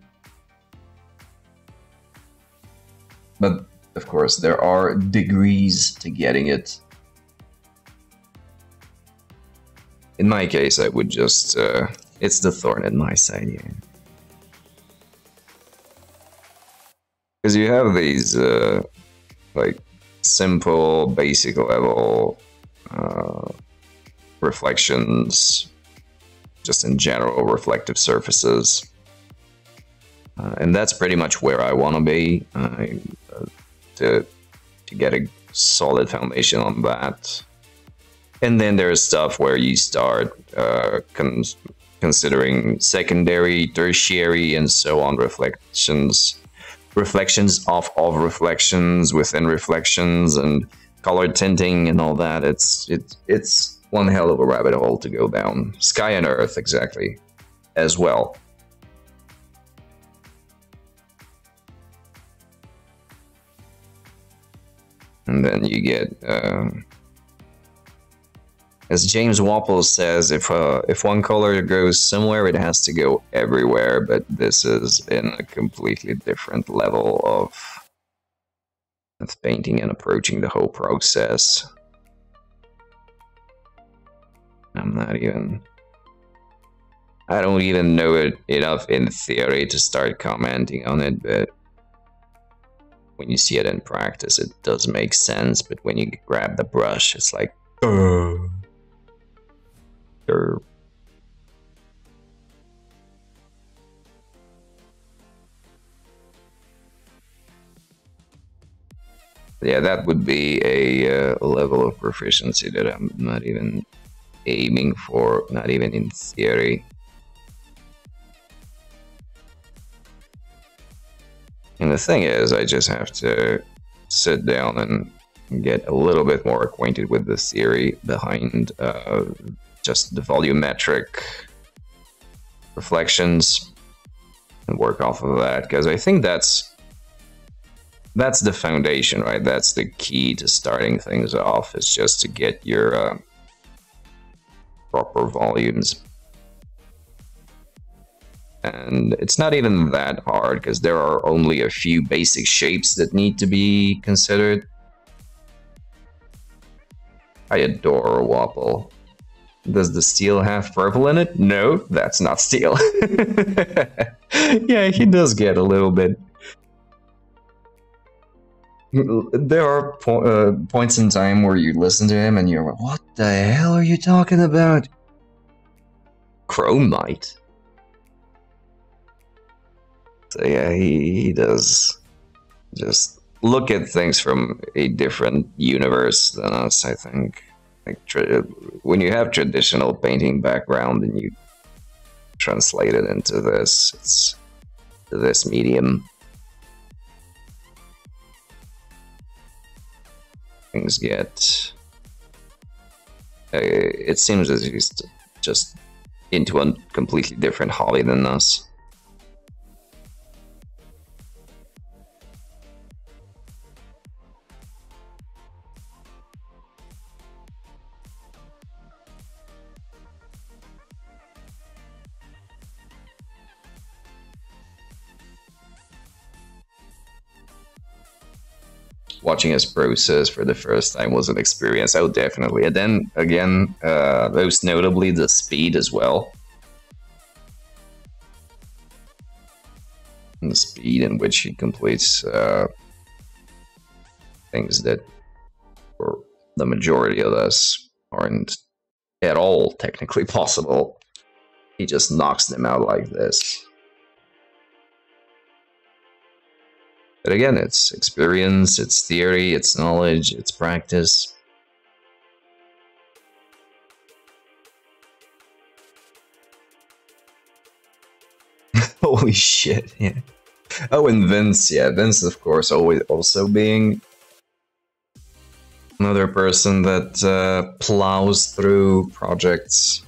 But, of course, there are degrees to getting it. In my case, I would just... it's the thorn in my side, yeah. Because you have these, like, simple, basic level reflections, just in general, reflective surfaces. And that's pretty much where I want to be, to get a solid foundation on that. And then there's stuff where you start considering secondary, tertiary, and so on reflections of reflections within reflections, and color tinting and all that. It's one hell of a rabbit hole to go down. Sky and Earth, exactly, as well. And then you get, as James Wapple says, if one color goes somewhere, it has to go everywhere. But this is in a completely different level of painting and approaching the whole process. I don't even know it enough in theory to start commenting on it, but when you see it in practice, it does make sense. But when you grab the brush, it's like, yeah, that would be a level of proficiency that I'm not even aiming for, not even in theory. And the thing is, I just have to sit down and get a little bit more acquainted with the theory behind just the volumetric reflections and work off of that, because I think that's the foundation, right? That's the key to starting things off, is just to get your proper volumes. And it's not even that hard, because there are only a few basic shapes that need to be considered. I adore Wapple. Does the steel have purple in it? No, that's not steel. Yeah, he does get a little bit. There are points in time where you listen to him and you're like, what the hell are you talking about? Chromite? So yeah, he does just look at things from a different universe than us, I think. Like, when you have traditional painting background and you translate it into this medium, things get It seems as if he's just into a completely different hobby than us. Watching his process for the first time was an experience. Oh, definitely. And then again, most notably the speed as well. And the speed in which he completes things that, for the majority of us, aren't at all technically possible. He just knocks them out like this. But again, it's experience, it's theory, it's knowledge, it's practice. Holy shit, yeah. Oh, and Vince, yeah, Vince, of course, always also being another person that plows through projects.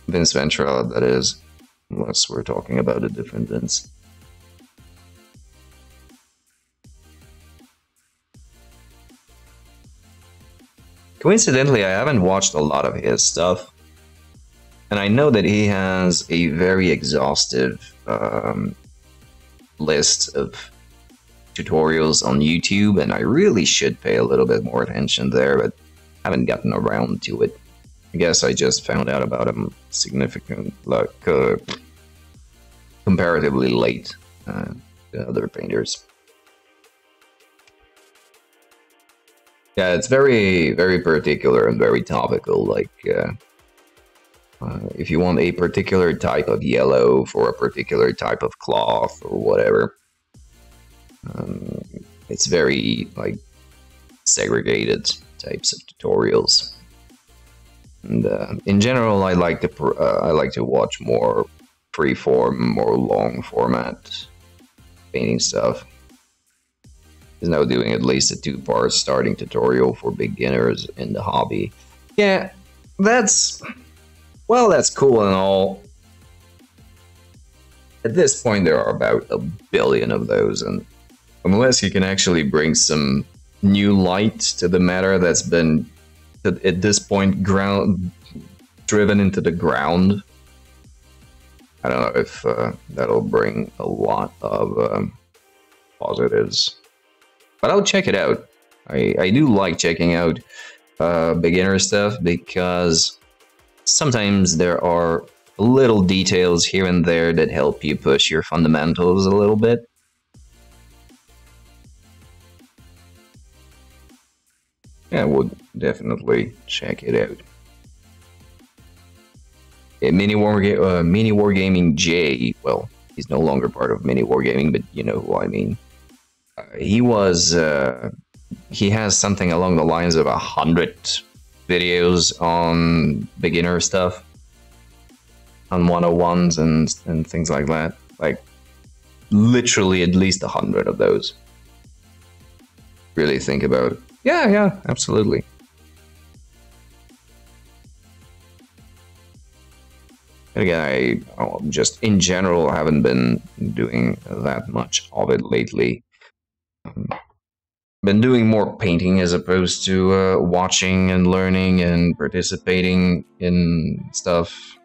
Vince Ventura, that is, unless we're talking about a different Vince. Coincidentally, I haven't watched a lot of his stuff, and I know that he has a very exhaustive list of tutorials on YouTube, and I really should pay a little bit more attention there, but haven't gotten around to it. I guess I just found out about him comparatively late to other painters. Yeah, it's very, very particular and very topical. Like, if you want a particular type of yellow for a particular type of cloth or whatever, it's very like segregated types of tutorials. And in general, I like to watch more freeform, more long format painting stuff. He's now doing at least a 2-part starting tutorial for beginners in the hobby. Yeah, that's cool and all. At this point, there are about 1 billion of those, and unless you can actually bring some new light to the matter that's been, at this point, driven into the ground, I don't know if that'll bring a lot of positives. But I'll check it out. I do like checking out beginner stuff because sometimes there are little details here and there that help you push your fundamentals a little bit. Yeah, we'll definitely check it out. Yeah, Mini Wargaming J, well, he's no longer part of Mini Wargaming, but you know who I mean. He has something along the lines of 100 videos on beginner stuff, on 101s and things like that. Like, literally at least 100 of those. Really think about it. Yeah, absolutely. And again, I just in general haven't been doing that much of it lately. Been doing more painting as opposed to watching and learning and participating in stuff.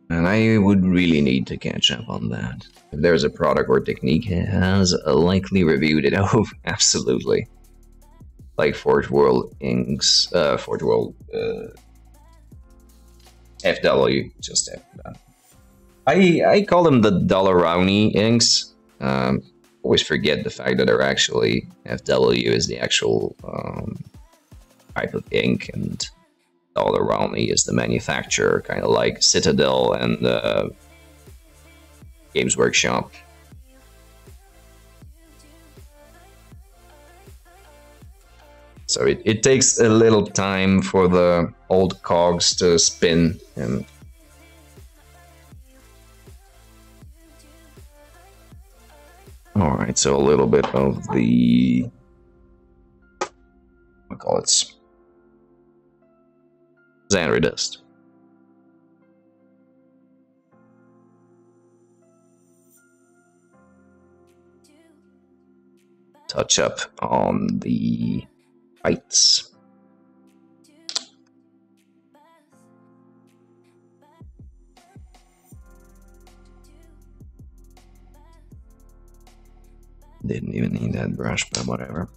And I would really need to catch up on that. If there's a product or technique he has likely reviewed it. Oh, absolutely. Like Forge World Inks, Forge World FW, just that. I call them the Dollarowny inks. Always forget the fact that they're actually FW is the actual type of ink, and Dollarowny is the manufacturer, kind of like Citadel and Games Workshop. So it takes a little time for the old cogs to spin, and Alright, so a little bit of the... I call it Xanadu dust. Touch up on the heights. Didn't even need that brush, but whatever.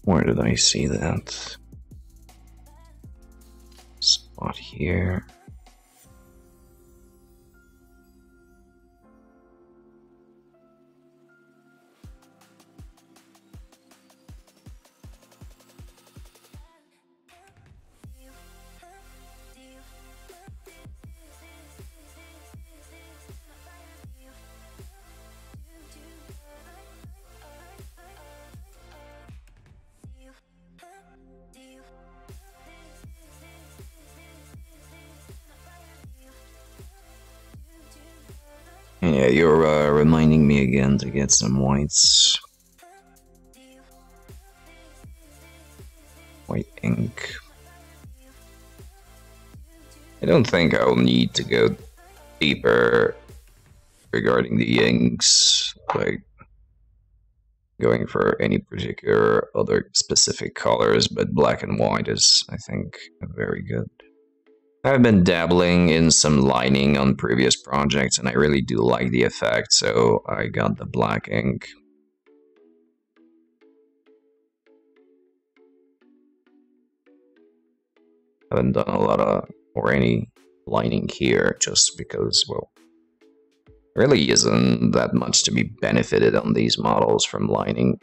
Where did I see that? Spot here. Yeah, you're reminding me again to get some whites. White ink. I don't think I'll need to go deeper regarding the inks, like going for any particular other specific colors, but black and white is, I think, very good. I've been dabbling in some lining on previous projects, and I really do like the effect, so I got the black ink. Haven't done a lot of, or any lining here, just because, well, really isn't that much to be benefited on these models from lining.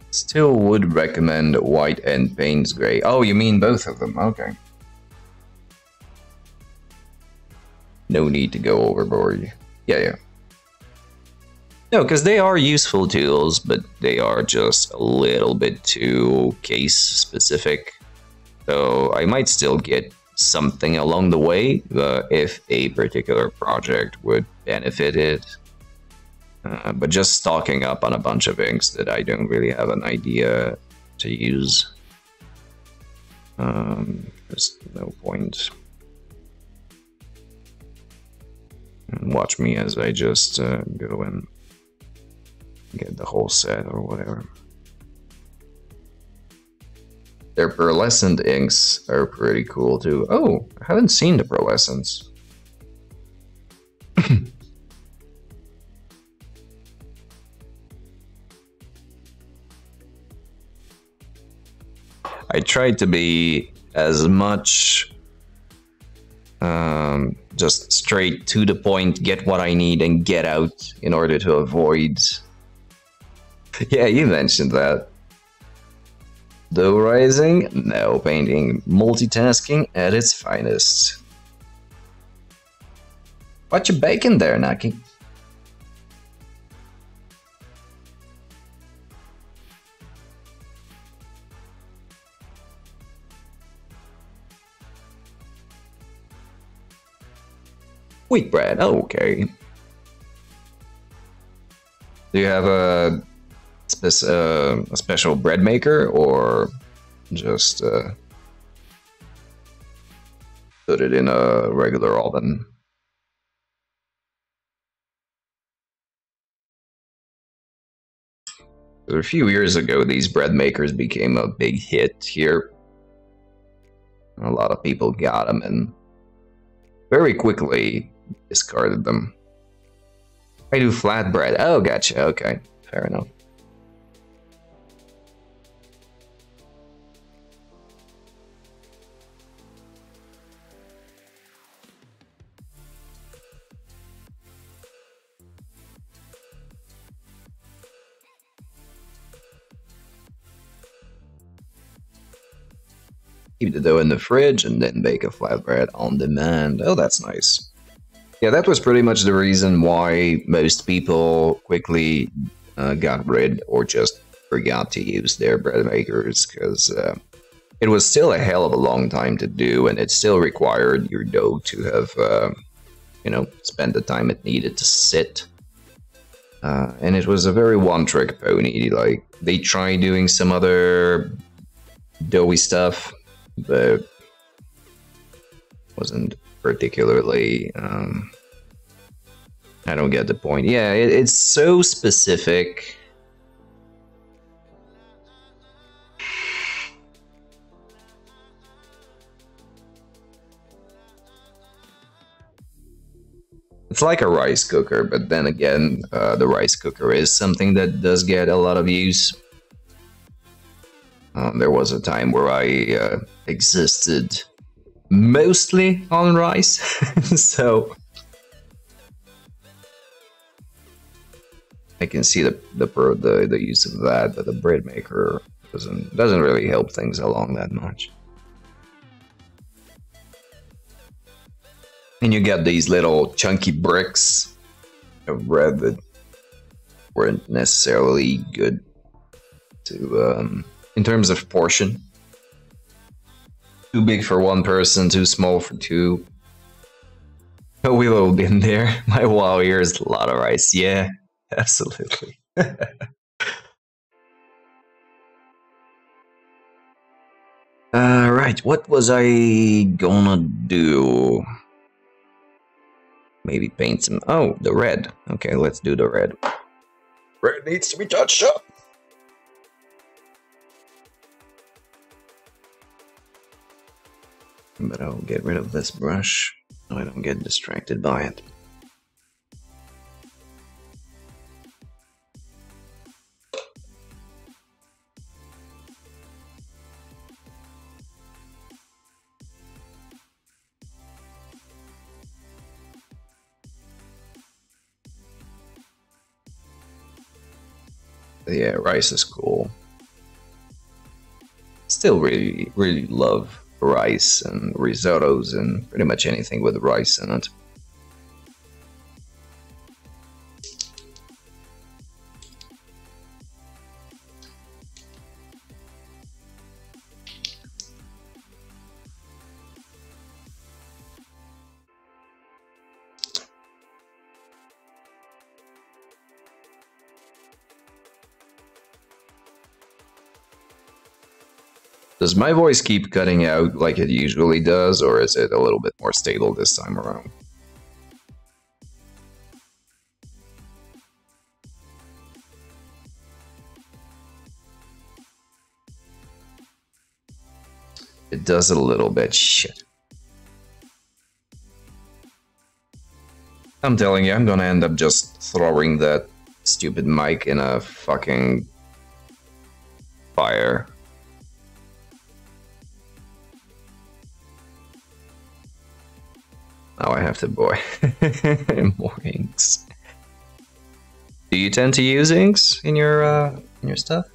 Still would recommend white and Payne's Gray. Oh, you mean both of them? Okay. No need to go overboard. Yeah. No, because they are useful tools, but they are just a little bit too case specific. So I might still get something along the way if a particular project would benefit it. But just stocking up on a bunch of inks that I don't really have an idea to use. There's no point. And watch me as I just go and get the whole set or whatever. Their pearlescent inks are pretty cool too. Oh, I haven't seen the pearlescents. I tried to be as much just straight to the point, get what I need and get out in order to avoid... Yeah, you mentioned that. Dough rising? No, painting. Multitasking at its finest. What you baking there, Naki? Wheat bread, oh, okay. Do you have a special bread maker, or just put it in a regular oven? A few years ago, these bread makers became a big hit here. A lot of people got them and very quickly discarded them. I do flatbread. Oh, gotcha. Okay, fair enough. keep the dough in the fridge, and then bake a flatbread on demand. Oh, that's nice. Yeah, that was pretty much the reason why most people quickly got rid or just forgot to use their bread makers, because it was still a hell of a long time to do, and it still required your dough to have, spent the time it needed to sit. And it was a very one-trick pony. Like, they tried doing some other doughy stuff, but wasn't particularly... I don't get the point. Yeah, it's so specific. It's like a rice cooker, but then again, the rice cooker is something that does get a lot of use. There was a time where I existed mostly on rice, so I can see the use of that, but the bread maker doesn't really help things along that much. And you get these little chunky bricks of bread that weren't necessarily good to, in terms of portion. Too big for one person, too small for two. But we've all been there. My wow, here's a lot of rice. Yeah, absolutely. Right, what was I gonna do? Maybe paint some... Oh, the red. Okay, let's do the red. Red needs to be touched up. But I'll get rid of this brush so I don't get distracted by it. Yeah, rice is cool. Still really love rice and risottos and pretty much anything with rice in it. Does my voice keep cutting out like it usually does, or is it a little bit more stable this time around? It does a little bit. Shit. I'm telling you, I'm gonna end up just throwing that stupid mic in a fucking fire. Now I have to buy more inks. Do you tend to use inks in your stuff?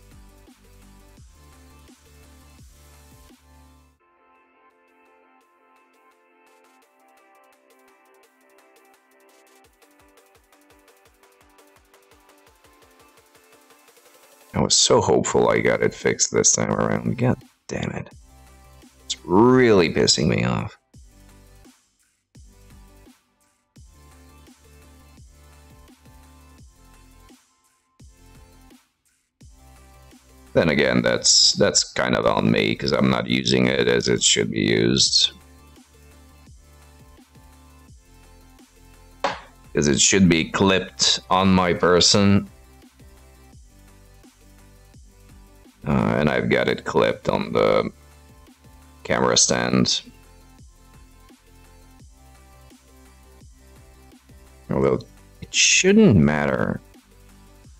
I was so hopeful I got it fixed this time around. God damn it. It's really pissing me off. Then again, that's kind of on me, because I'm not using it as it should be used. Because it should be clipped on my person. And I've got it clipped on the camera stand. Although it shouldn't matter,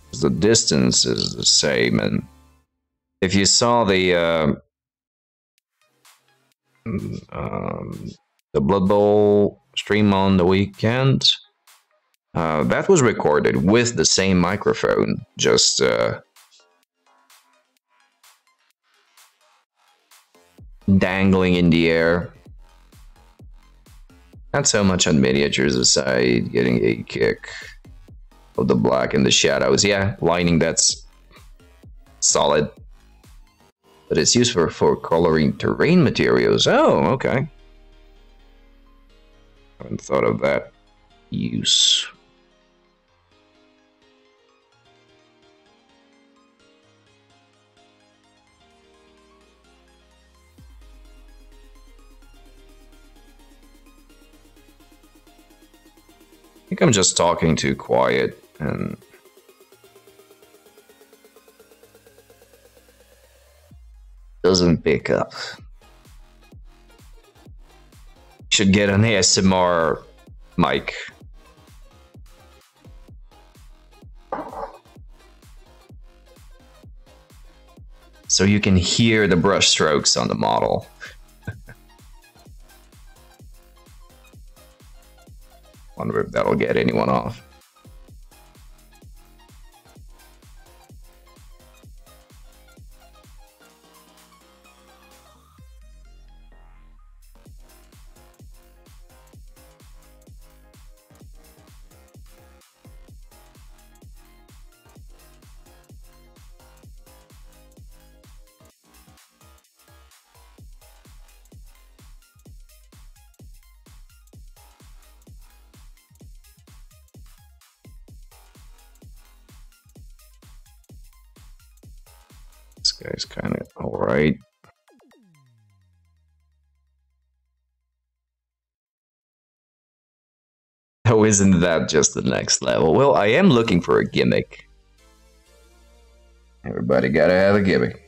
because the distance is the same. And if you saw the Blood Bowl stream on the weekend, that was recorded with the same microphone, dangling in the air. Not so much on miniatures aside, getting a kick of the black and the shadows. Yeah, lining, that's solid. But it's used for coloring terrain materials. Oh, okay. Haven't thought of that use. I think I'm just talking too quiet and doesn't pick up. Should get an ASMR mic. So you can hear the brush strokes on the model. Wonder if that'll get anyone off. This guy's kind of alright. Oh, isn't that just the next level? Well, I am looking for a gimmick. Everybody gotta have a gimmick.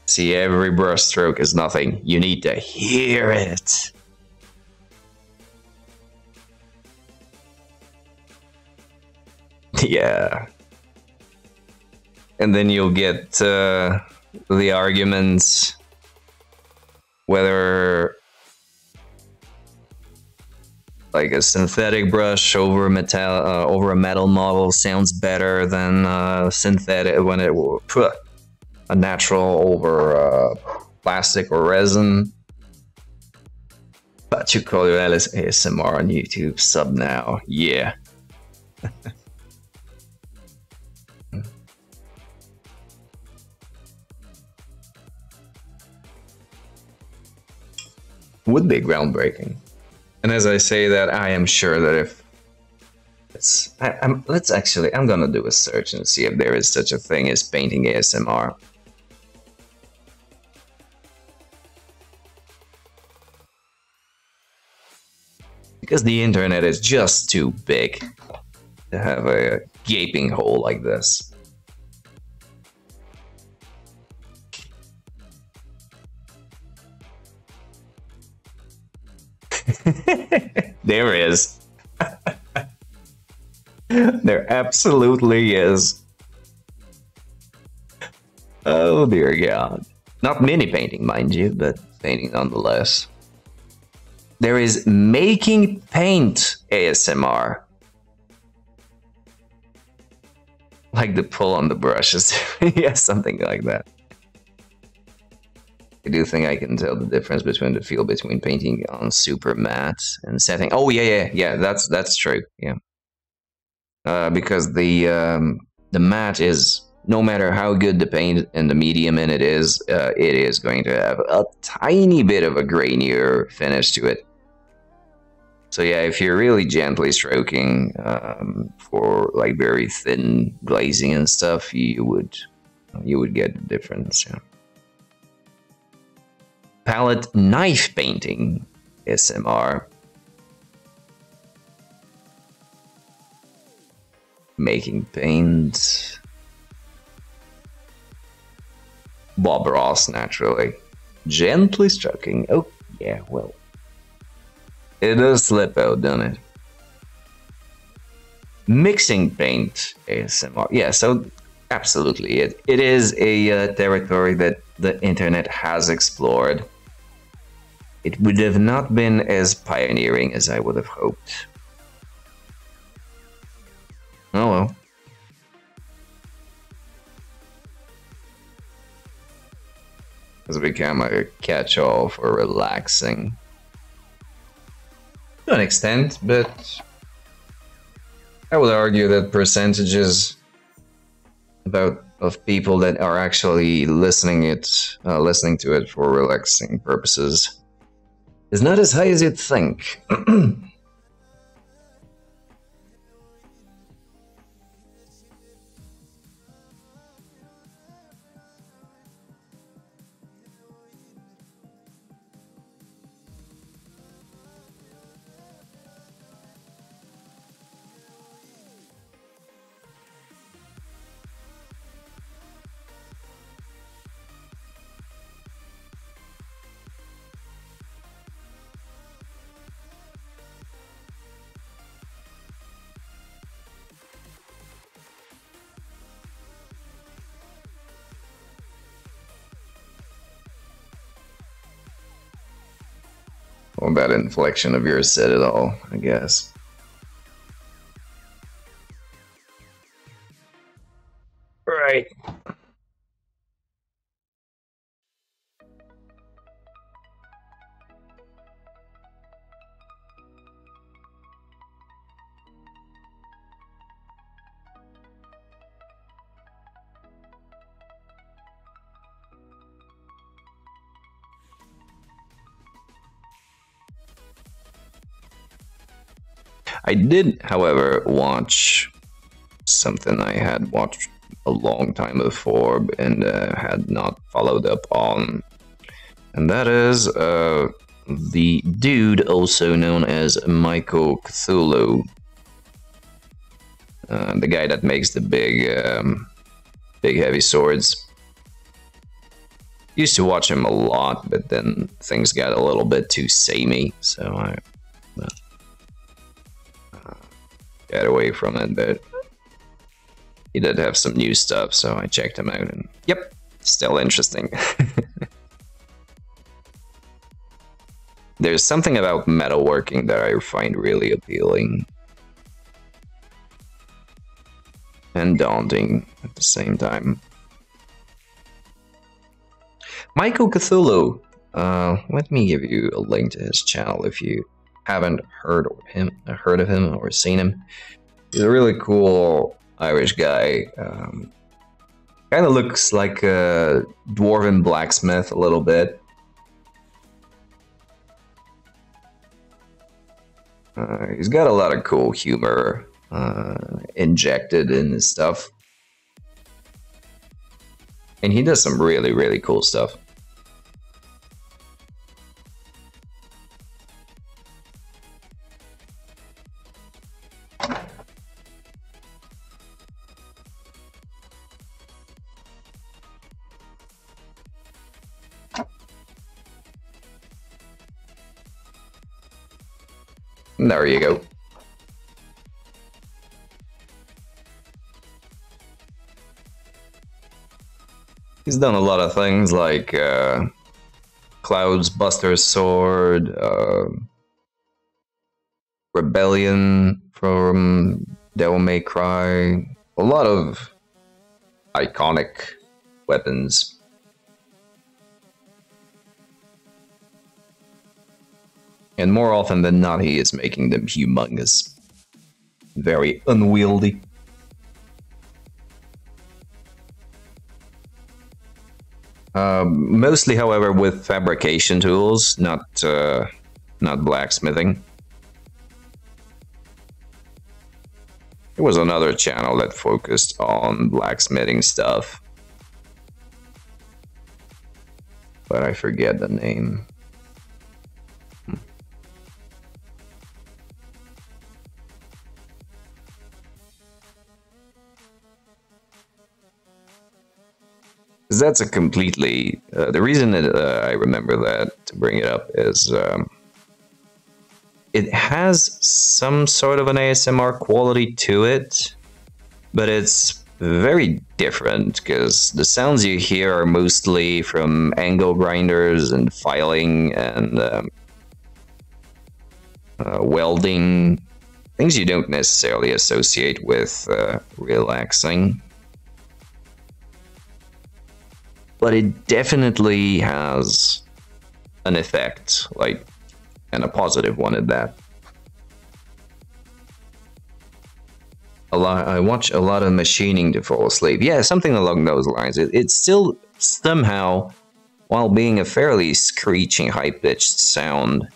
See, every brush stroke is nothing. You need to hear it. Yeah. And then you'll get the arguments whether like a synthetic brush over a metal model sounds better than synthetic when it a natural over plastic or resin. But you call your ASMR on YouTube, sub now. Yeah. Would be groundbreaking. And as I say that, I am sure that if I'm gonna do a search and see if there is such a thing as painting ASMR. Because the internet is just too big to have a gaping hole like this. There is. There absolutely is. Oh dear God. Not mini painting, mind you, but painting nonetheless. There is making paint ASMR. Like the pull on the brushes. Yeah, something like that. I do think I can tell the difference between the feel between painting on super matte and setting. Oh yeah, that's true. Yeah, because the matte is, no matter how good the paint and the medium in it is going to have a tiny bit of a grainier finish to it. So yeah, if you're really gently stroking for like very thin glazing and stuff, you would get the difference. Yeah. Palette knife painting ASMR. Making paint. Bob Ross, naturally. Gently stroking. Oh, yeah, well. It does slip out, doesn't it? Mixing paint ASMR. Yeah, so absolutely. It is a territory that the internet has explored. It would have not been as pioneering as I would have hoped. Oh well. has become a catch-all for relaxing. To an extent, but I would argue that percentages of people that are actually listening to it for relaxing purposes is not as high as you'd think. Well, that inflection of yours said it all, I guess. Right. I did, however, watch something I had watched a long time before and had not followed up on. And that is the dude also known as Michael Cthulhu. The guy that makes the big heavy swords. Used to watch him a lot, but then things got a little bit too samey, so I got away from it, but he did have some new stuff, so I checked him out, and yep, still interesting. There's something about metalworking that I find really appealing. And daunting at the same time. Michael Cthulhu. Let me give you a link to his channel if you haven't heard of him or seen him. He's a really cool Irish guy. Kind of looks like a dwarven blacksmith a little bit. He's got a lot of cool humor injected in his stuff. And he does some really, really cool stuff. There you go. He's done a lot of things like Cloud's Buster's Sword, Rebellion from Devil May Cry, a lot of iconic weapons. And more often than not, he is making them humongous. Very unwieldy. Mostly, however, with fabrication tools, not blacksmithing. There was another channel that focused on blacksmithing stuff, but I forget the name. That's a completely... the reason that I remember that, to bring it up, is it has some sort of an ASMR quality to it, but it's very different, because the sounds you hear are mostly from angle grinders and filing and welding, things you don't necessarily associate with relaxing. but it definitely has an effect, like, and a positive one at that. I watch a lot of machining to fall asleep. Yeah, something along those lines. It's still somehow, while being a fairly screeching, high-pitched sound,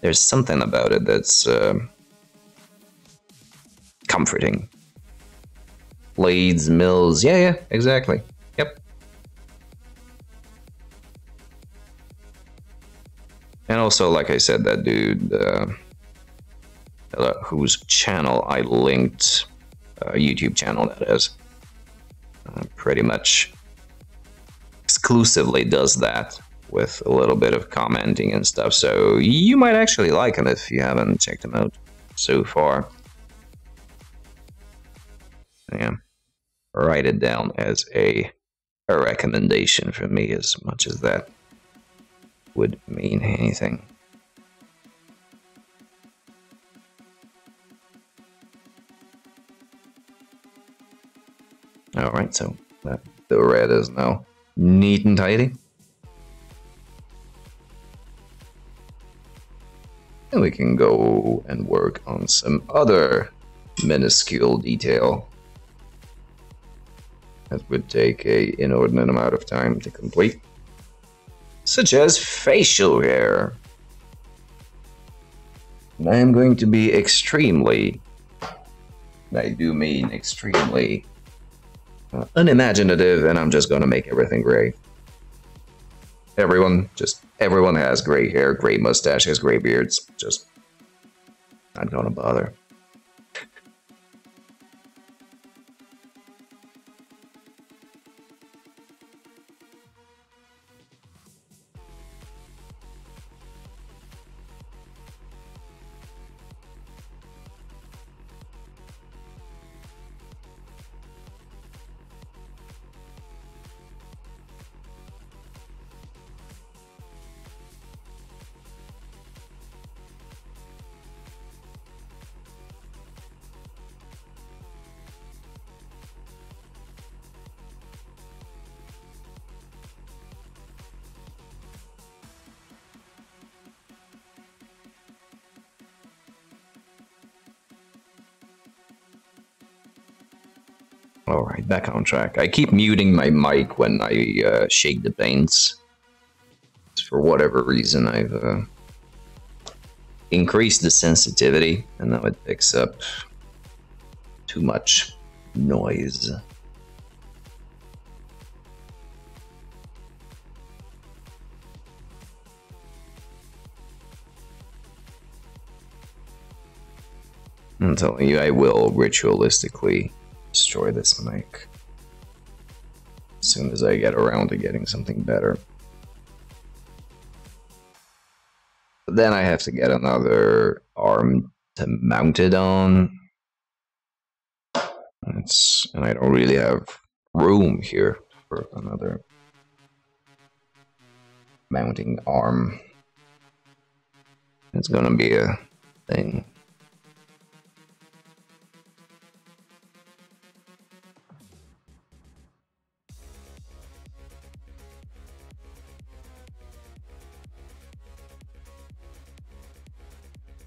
there's something about it that's comforting. Blades, mills, yeah, exactly. Yep. And also, like I said, that dude whose channel I linked, YouTube channel that is, pretty much exclusively does that with a little bit of commenting and stuff. So you might actually like him if you haven't checked him out so far. Yeah, write it down as a recommendation for me, as much as that would mean anything. Alright, so the red is now neat and tidy. And we can go and work on some other minuscule detail that would take an inordinate amount of time to complete, such as facial hair. And I am going to be extremely, I do mean extremely, unimaginative, and I'm just going to make everything gray. Everyone has gray hair, gray mustaches, gray beards. Just not going to bother. Alright, back on track. I keep muting my mic when I shake the paints. For whatever reason, I've increased the sensitivity, and now it picks up too much noise. I'm telling you, I will ritualistically destroy this mic as soon as I get around to getting something better. But then I have to get another arm to mount it on. And I don't really have room here for another mounting arm. It's gonna be a thing.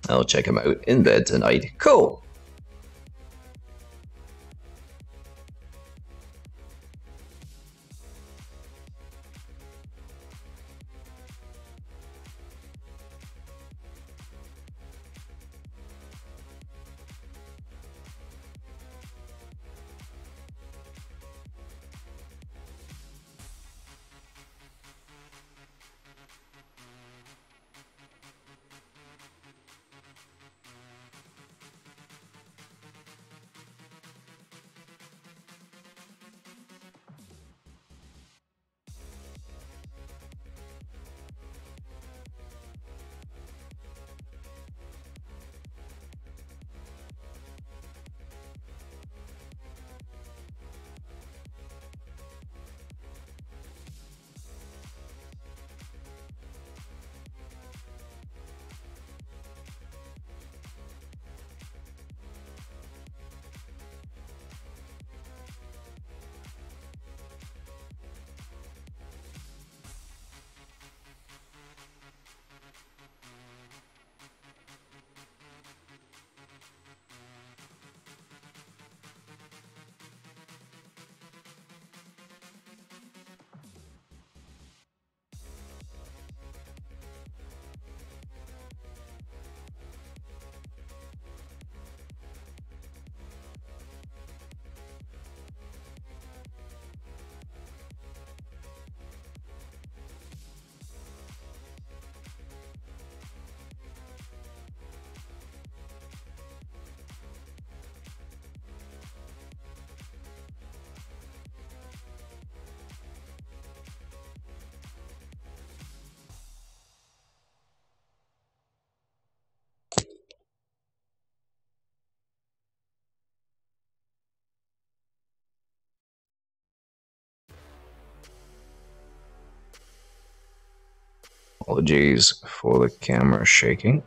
I'll check him out in bed tonight. Cool! Apologies for the camera shaking.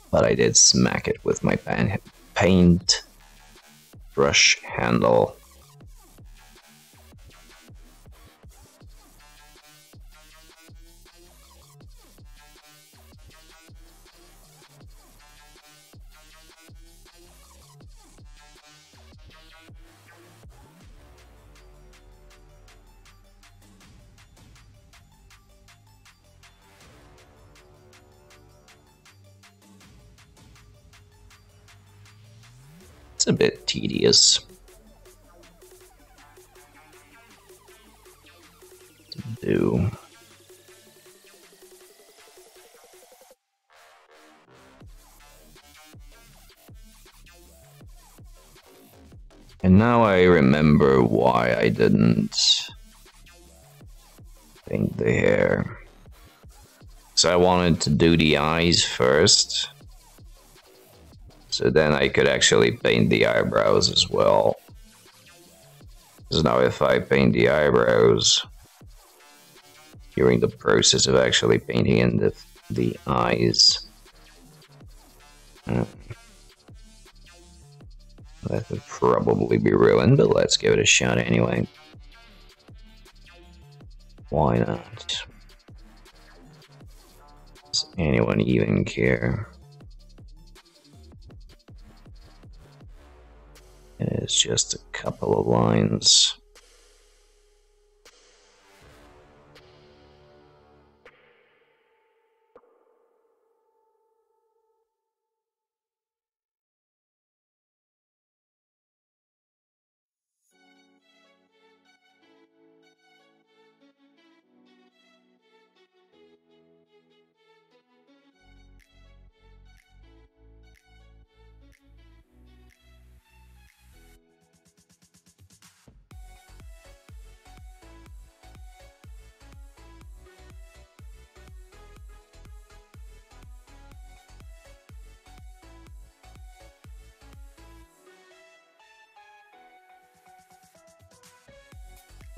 But I did smack it with my paint brush handle. It's a bit tedious to do. And now I remember why I didn't paint the hair. So I wanted to do the eyes first. So then I could actually paint the eyebrows as well. Because now if I paint the eyebrows during the process of actually painting in the eyes, that would probably be ruined, but let's give it a shot anyway. Why not? Does anyone even care? It's just a couple of lines.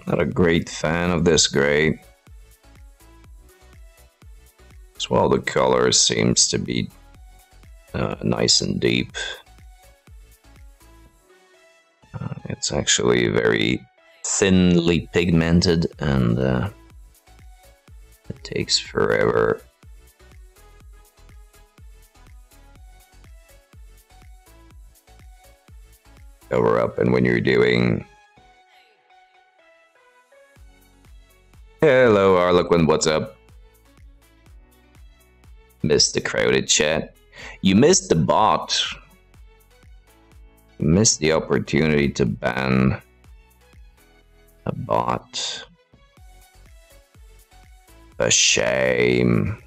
Not a great fan of this gray. As well, the color seems to be nice and deep. It's actually very thinly pigmented, and it takes forever. Cover up, and when you're doing... Hello, Harlequin, what's up? Missed the crowded chat. You missed the bot. You missed the opportunity to ban a bot. A shame.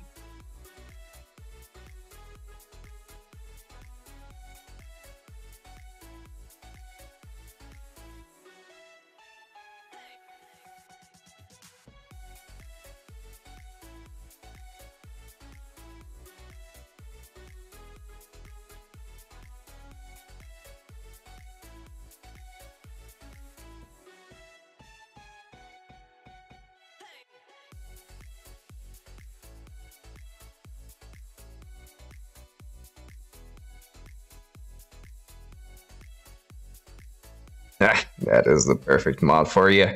That is the perfect mod for you.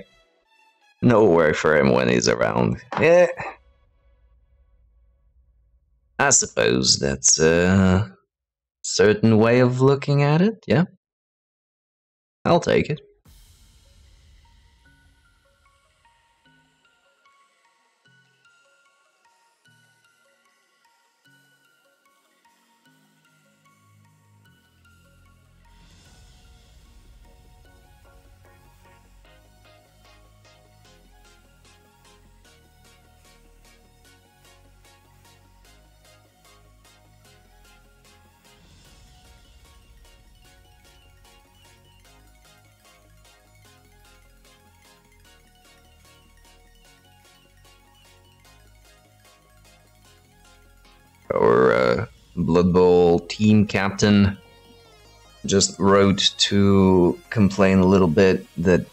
No work for him when he's around. Yeah. I suppose that's a certain way of looking at it, yeah. I'll take it. Our Blood Bowl team captain, just wrote to complain a little bit that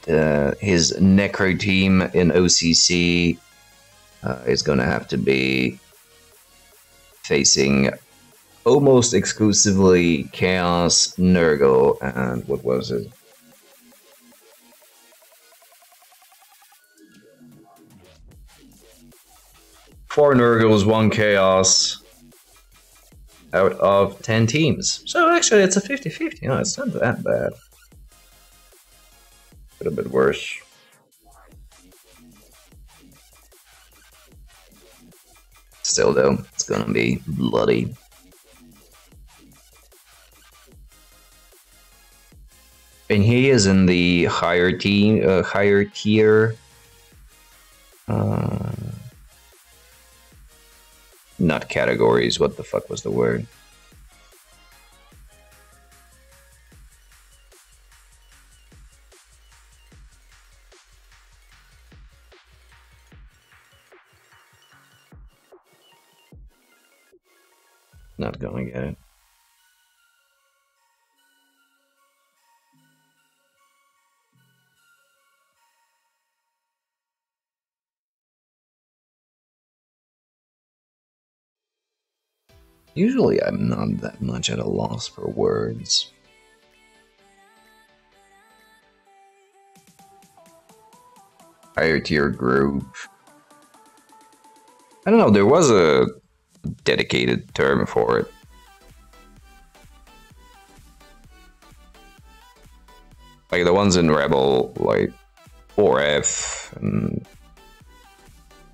his Necro team in OCC is going to have to be facing almost exclusively Chaos, Nurgle, and what was it? Four Nurgles, one Chaos out of 10 teams. So actually it's a 50-50. No, it's not that bad. A little bit worse. Still though, it's gonna be bloody. And he is in the higher tier. Not categories, what the fuck was the word? Not gonna get it. Usually I'm not that much at a loss for words. Higher tier group. I don't know, there was a dedicated term for it. Like the ones in Rebel, like 4F and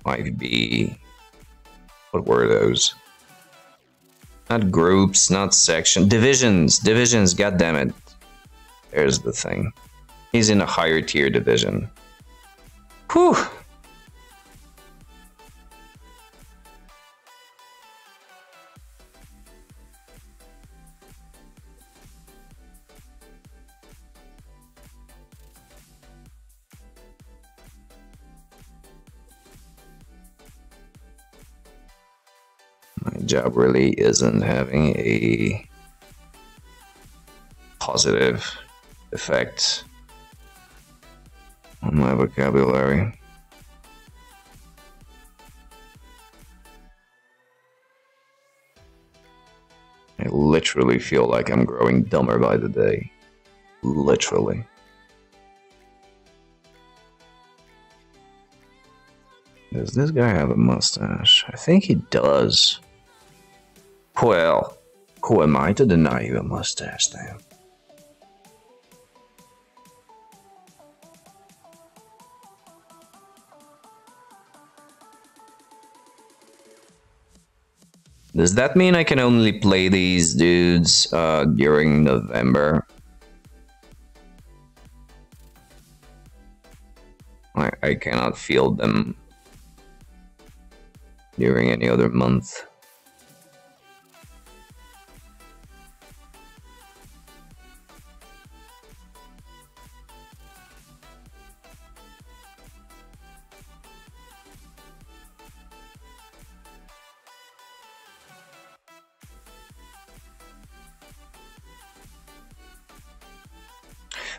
5B. What were those? Not groups, not section. Divisions! Divisions, goddammit. There's the thing. He's in a higher tier division. Whew! My job really isn't having a positive effect on my vocabulary. I literally feel like I'm growing dumber by the day. Literally. Does this guy have a mustache? I think he does. Well, who am I to deny you a mustache then? Does that mean I can only play these dudes during November? I cannot field them during any other month.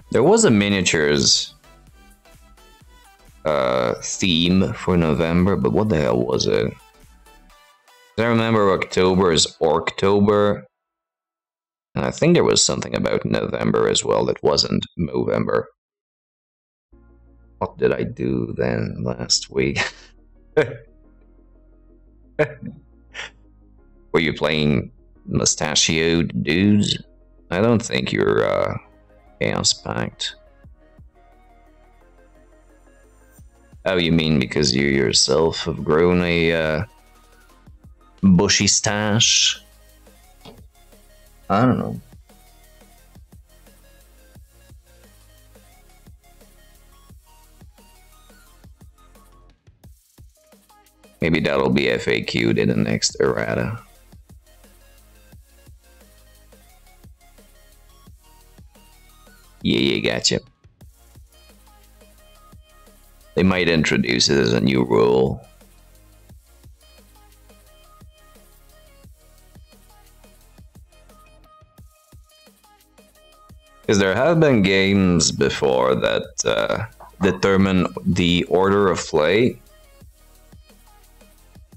There was a miniatures theme for November, but what the hell was it? I remember October is Orktober, and I think there was something about November as well that wasn't Movember. What did I do then last week? Were you playing mustachioed dudes? I don't think you're Chaos Pact. Oh, you mean because you yourself have grown a bushy stash? I don't know. Maybe that'll be FAQ'd in the next errata. Yeah, gotcha. They might introduce it as a new rule. Because there have been games before that determine the order of play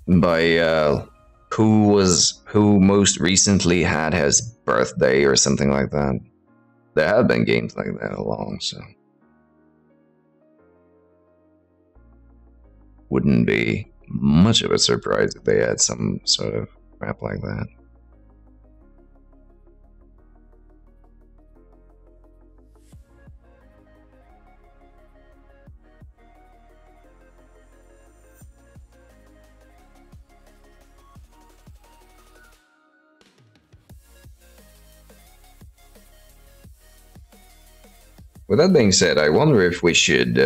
by who most recently had his birthday or something like that. There have been games like that along, so wouldn't be much of a surprise if they had some sort of crap like that. With that being said, I wonder if we should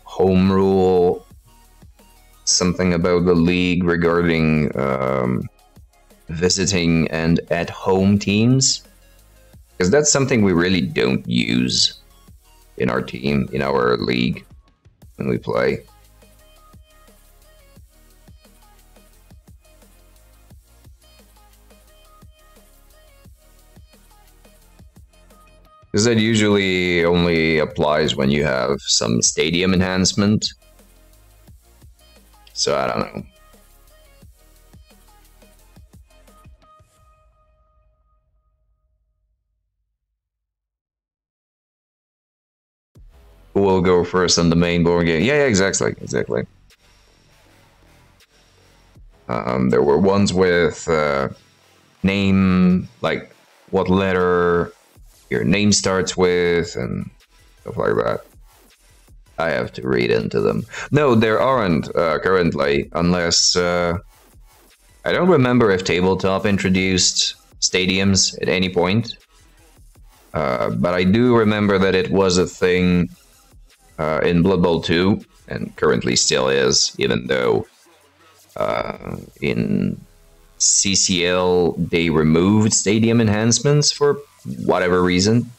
home rule something about the league regarding visiting and at-home teams, because that's something we really don't use in our team, in our league, when we play. Because that usually only applies when you have some stadium enhancement. So I don't know. Who will go first on the main board game? Yeah, exactly. There were ones with name, like what letter your name starts with and stuff like that. I have to read into them. No, there aren't currently, unless I don't remember if Tabletop introduced stadiums at any point. But I do remember that it was a thing in Blood Bowl 2, and currently still is, even though in CCL they removed stadium enhancements for whatever reason.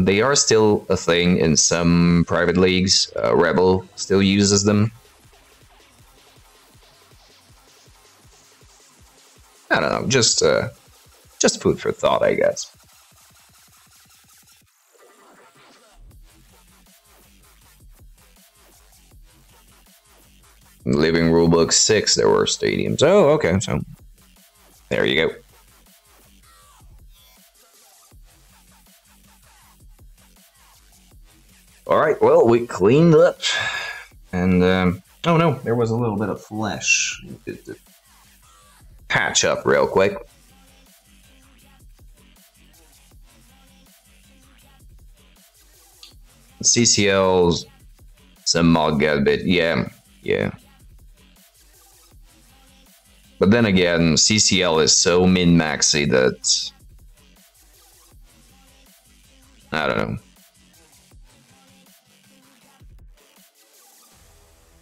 They are still a thing in some private leagues. Rebel still uses them. I don't know, just food for thought, I guess. Living Rulebook 6, there were stadiums. Oh, okay, so there you go. Alright, well, we cleaned up. And, oh no, there was a little bit of flesh. To patch up real quick. CCL's some mod get bit, yeah. But then again, CCL is so min-maxy that I don't know.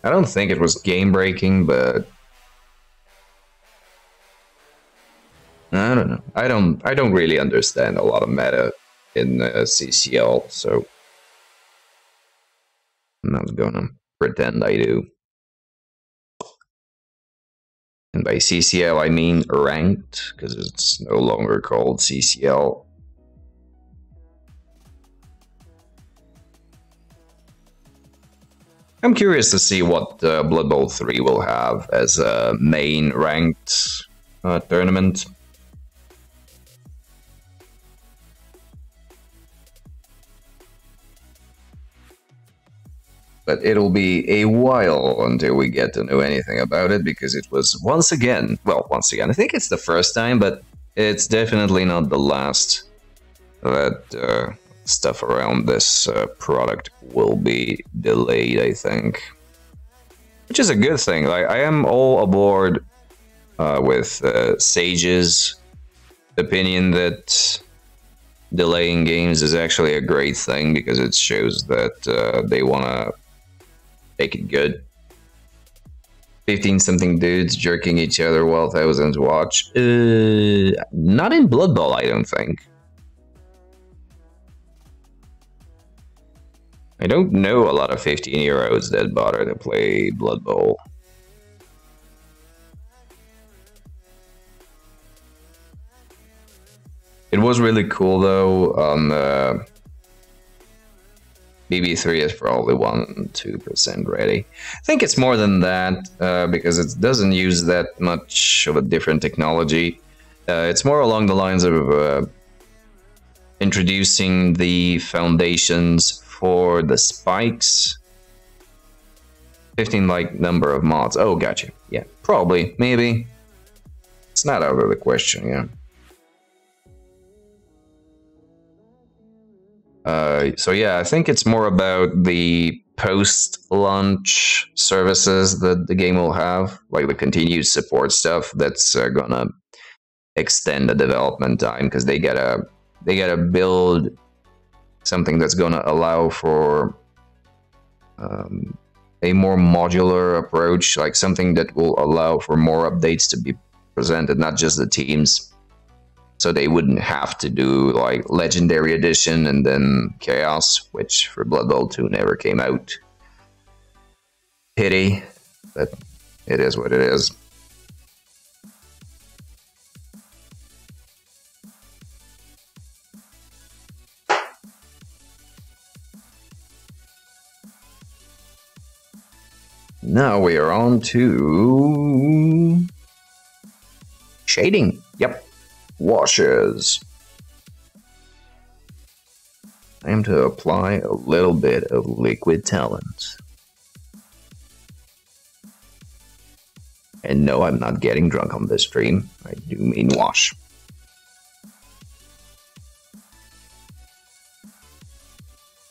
I don't think it was game-breaking, but I don't know. I don't really understand a lot of meta in CCL, so I'm not gonna pretend I do. And by CCL, I mean ranked, because it's no longer called CCL. I'm curious to see what Blood Bowl 3 will have as a main ranked tournament. But it'll be a while until we get to know anything about it, because it was once again, I think it's the first time, but it's definitely not the last that stuff around this product will be delayed, I think. Which is a good thing. Like, I am all aboard with Sage's opinion that delaying games is actually a great thing, because it shows that they want to make it good. 15-something dudes jerking each other while thousands watch. Not in Blood Bowl, I don't think. I don't know a lot of 15-year-olds that bother to play Blood Bowl. It was really cool though. On BB3 is probably 1-2% ready. I think it's more than that because it doesn't use that much of a different technology. It's more along the lines of introducing the foundations for the spikes. 15 like number of mods. Oh, gotcha. Yeah, probably, maybe. It's not out of the question, yeah. So yeah, I think it's more about the post-launch services that the game will have, like the continued support stuff that's gonna extend the development time because they gotta build something that's gonna allow for a more modular approach, like something that will allow for more updates to be presented, not just the teams. So they wouldn't have to do like Legendary Edition and then Chaos, which for Blood Bowl 2 never came out. Pity, but it is what it is. Now we are on to shading. Yep. Washes. Time to apply a little bit of liquid talent. And no, I'm not getting drunk on this stream. I do mean wash.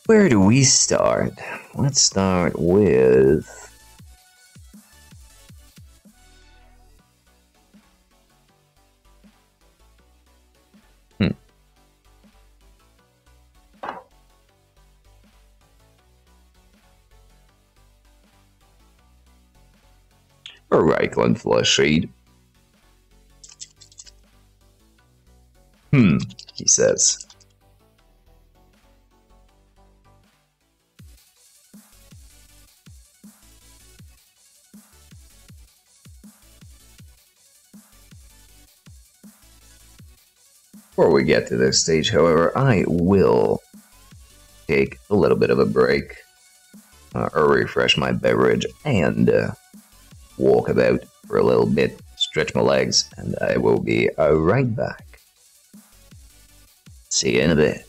Where do we start? Let's start with... a Reichland flush shade. He says. Before we get to this stage, however, I will take a little bit of a break, or refresh my beverage, and walk about for a little bit, stretch my legs, and I will be right back. See you in a bit.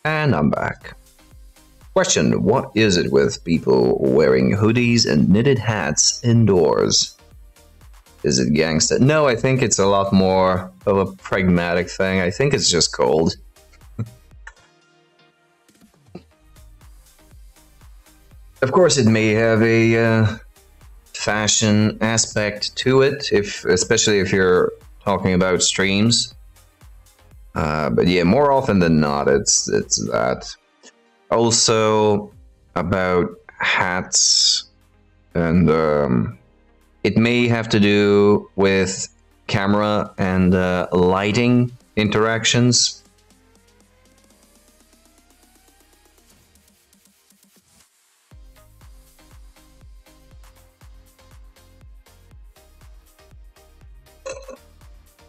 And I'm back. Question: what is it with people wearing hoodies and knitted hats indoors? Is it gangsta? No, I think it's a lot more of a pragmatic thing. I think it's just cold. Of course, it may have a fashion aspect to it, especially if you're talking about streams. But yeah, more often than not, it's that. Also about hats, and it may have to do with camera and lighting interactions.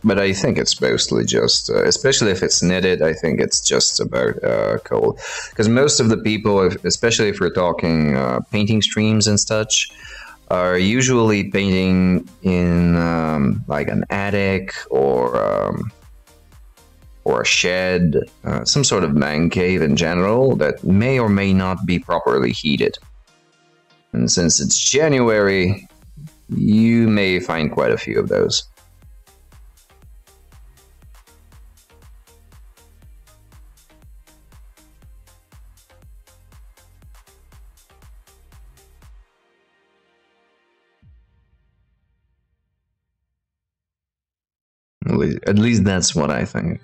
But I think it's mostly just, especially if it's knitted, I think it's just about cold. Because most of the people, especially if we're talking painting streams and such, are usually painting in like an attic or a shed, some sort of man cave in general that may or may not be properly heated. And since it's January, you may find quite a few of those. At least that's what I think.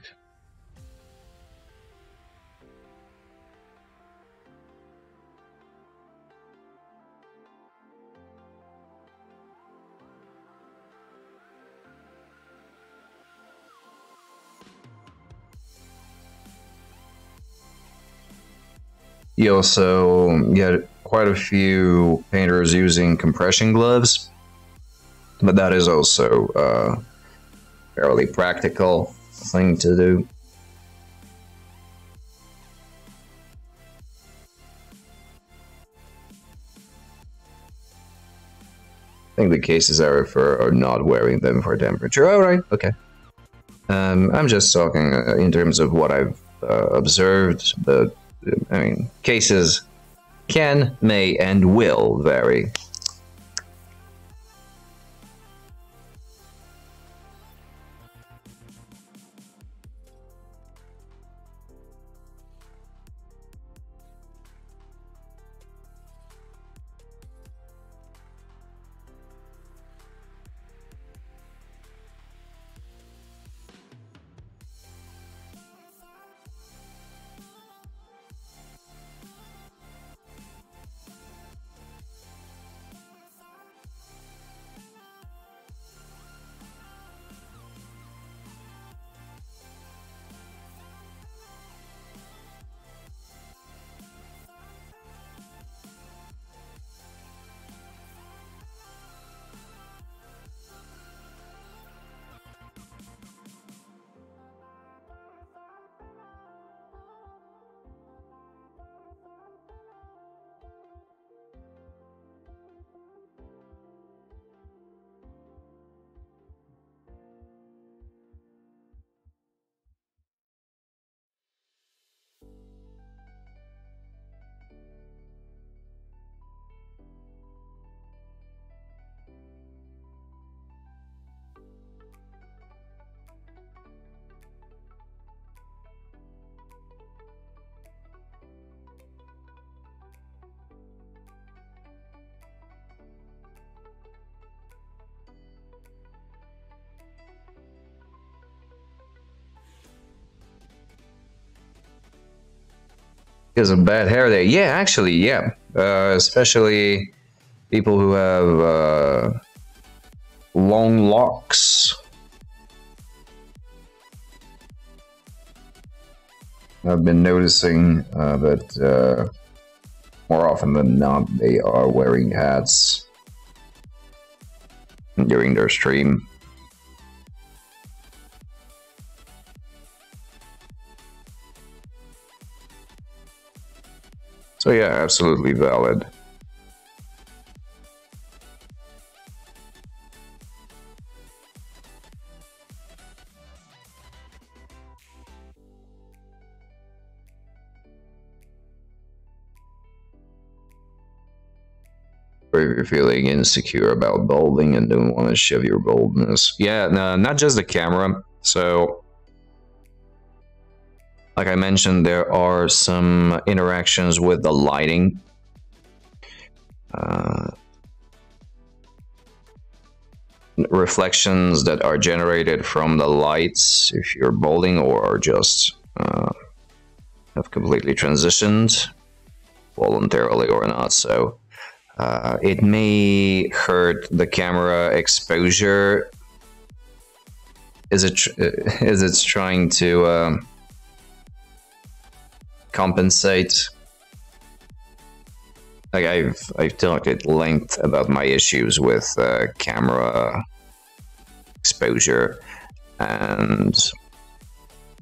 You also get quite a few painters using compression gloves, but that is also a fairly practical thing to do. I think the cases I refer are not wearing them for temperature. All right, okay. I'm just talking in terms of what I've observed, but I mean, cases can, may, and will vary. Because of bad hair day. Yeah, actually, yeah. Especially people who have long locks. I've been noticing that more often than not, they are wearing hats during their stream. So yeah, absolutely valid. Or if you're feeling insecure about balding and don't want to show your baldness. Yeah, no, not just the camera. So, like I mentioned, there are some interactions with the lighting. Reflections that are generated from the lights, if you're balding or just have completely transitioned, voluntarily or not. So it may hurt the camera exposure as it's trying to compensate. Like I've talked at length about my issues with camera exposure and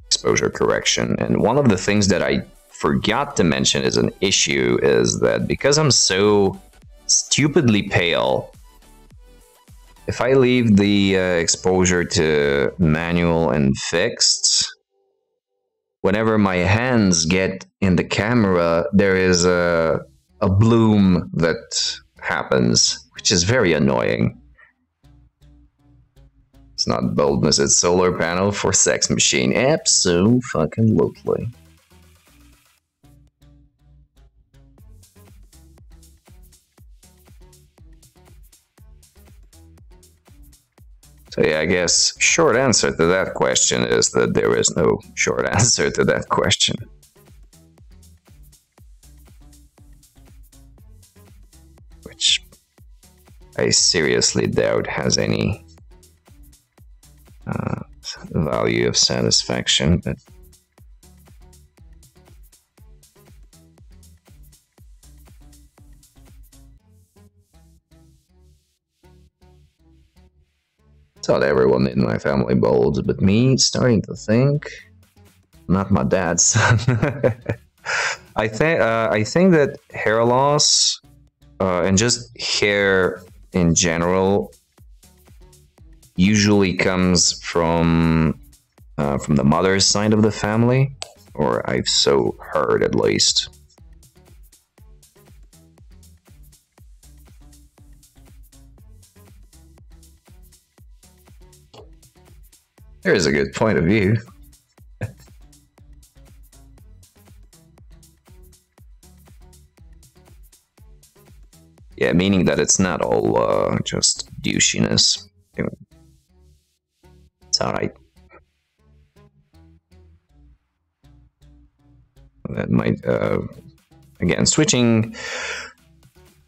exposure correction, and one of the things that I forgot to mention is an issue is that because I'm so stupidly pale, if I leave the exposure to manual and fixed, whenever my hands get in the camera, there is a bloom that happens, which is very annoying. It's not boldness, it's solar panel for sex machine. Abso-fucking-lutely. So yeah, I guess short answer to that question is that there is no short answer to that question. Which I seriously doubt has any value of satisfaction, but thought everyone in my family bolds, but me starting to think, not my dad's son. I think that hair loss and just hair in general usually comes from the mother's side of the family, or I've so heard at least. There's a good point of view. Yeah, meaning that it's not all just douchiness. It's alright. That might, again, switching.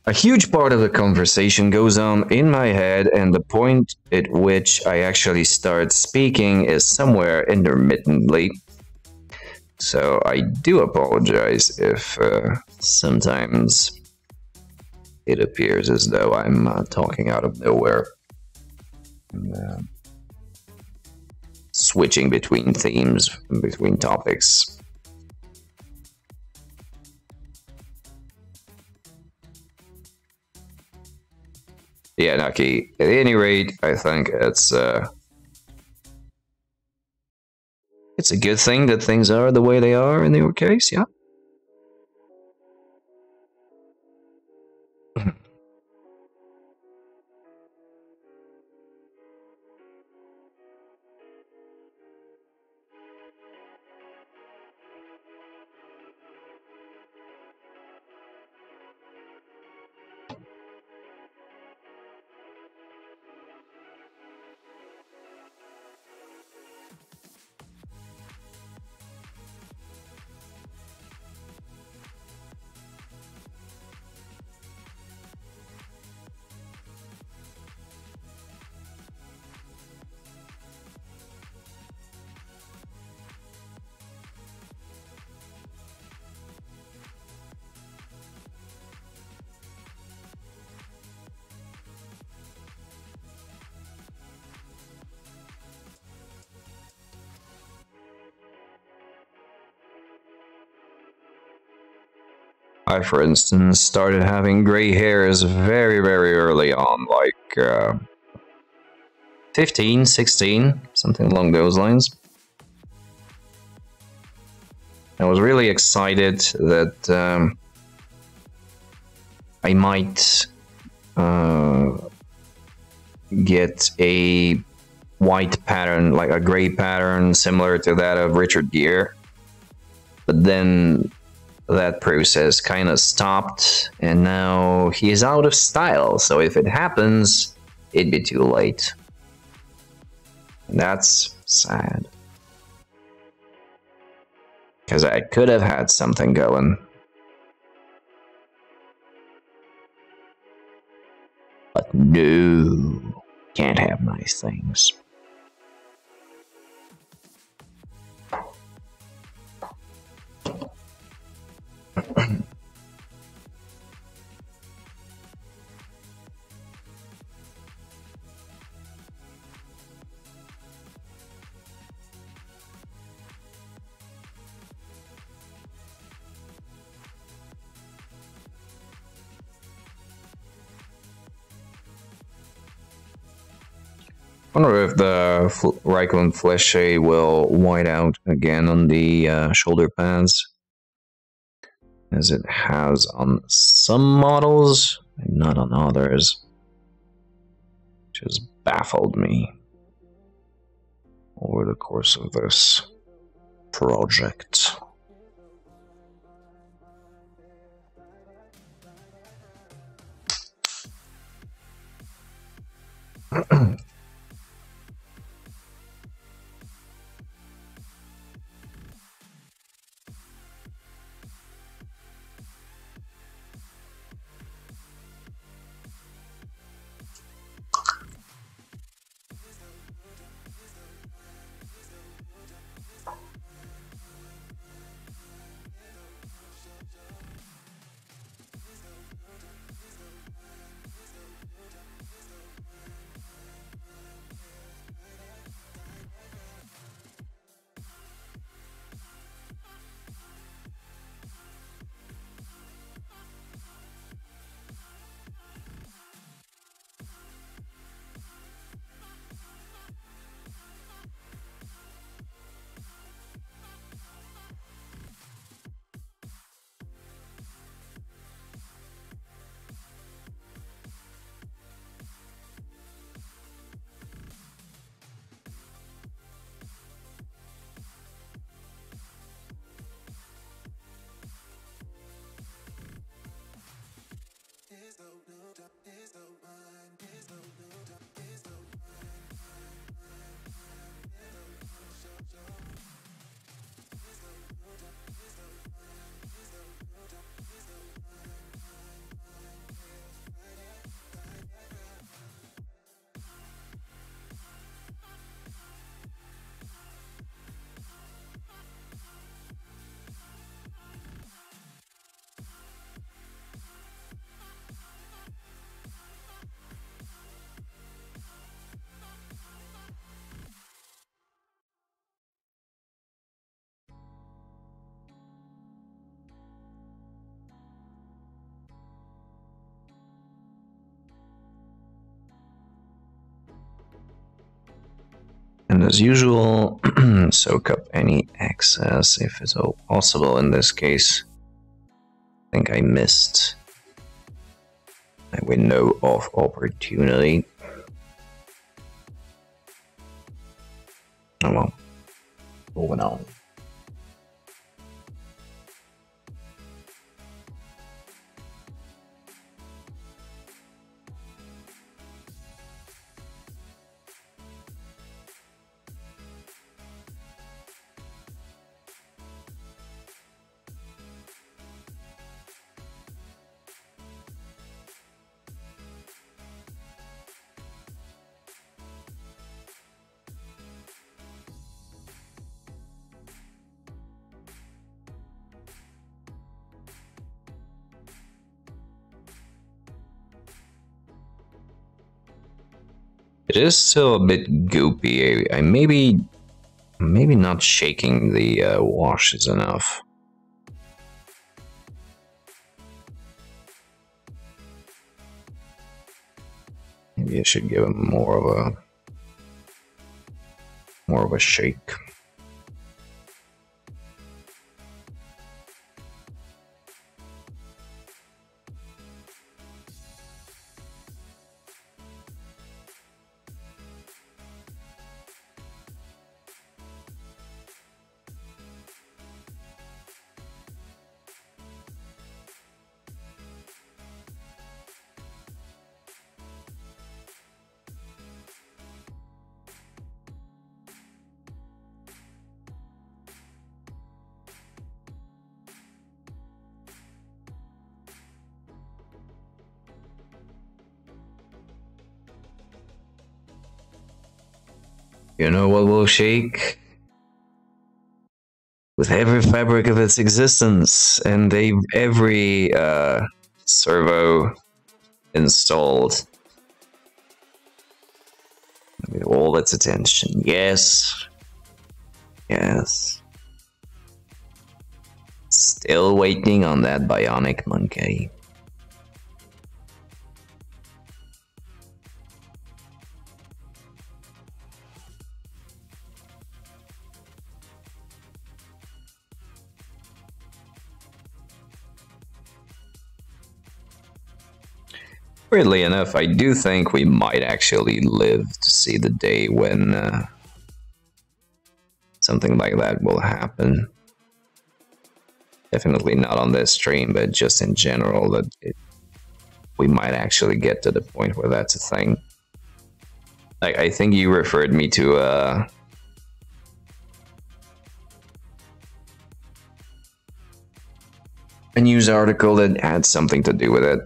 A huge part of the conversation goes on in my head, and the point at which I actually start speaking is somewhere intermittently. So I do apologize if sometimes it appears as though I'm talking out of nowhere. Switching between themes, between topics. Yeah, Naki, at any rate, I think it's a good thing that things are the way they are in your case, yeah? I, for instance, started having gray hairs very, very early on, like 15, 16, something along those lines. I was really excited that I might get a white pattern, like a gray pattern similar to that of Richard Gere. But then that process kind of stopped, and now he is out of style. So if it happens, it'd be too late. And that's sad. Because I could have had something going. But no, can't have nice things. I wonder if the Raycon Fleche will white out again on the shoulder pads, as it has on some models and not on others, which has baffled me over the course of this project. And as usual, soak up any excess if it's all possible. In this case, I think I missed a window of opportunity. Oh well, moving on. It is still a bit goopy. I maybe not shaking the washes enough. Maybe I should give them more of a shake. You know what will shake? With every fabric of its existence, and every servo installed with all its attention. Yes. Yes. Still waiting on that bionic monkey. Weirdly enough, I do think we might actually live to see the day when something like that will happen. Definitely not on this stream, but just in general, that we might actually get to the point where that's a thing. Like, I think you referred me to a news article that had something to do with it.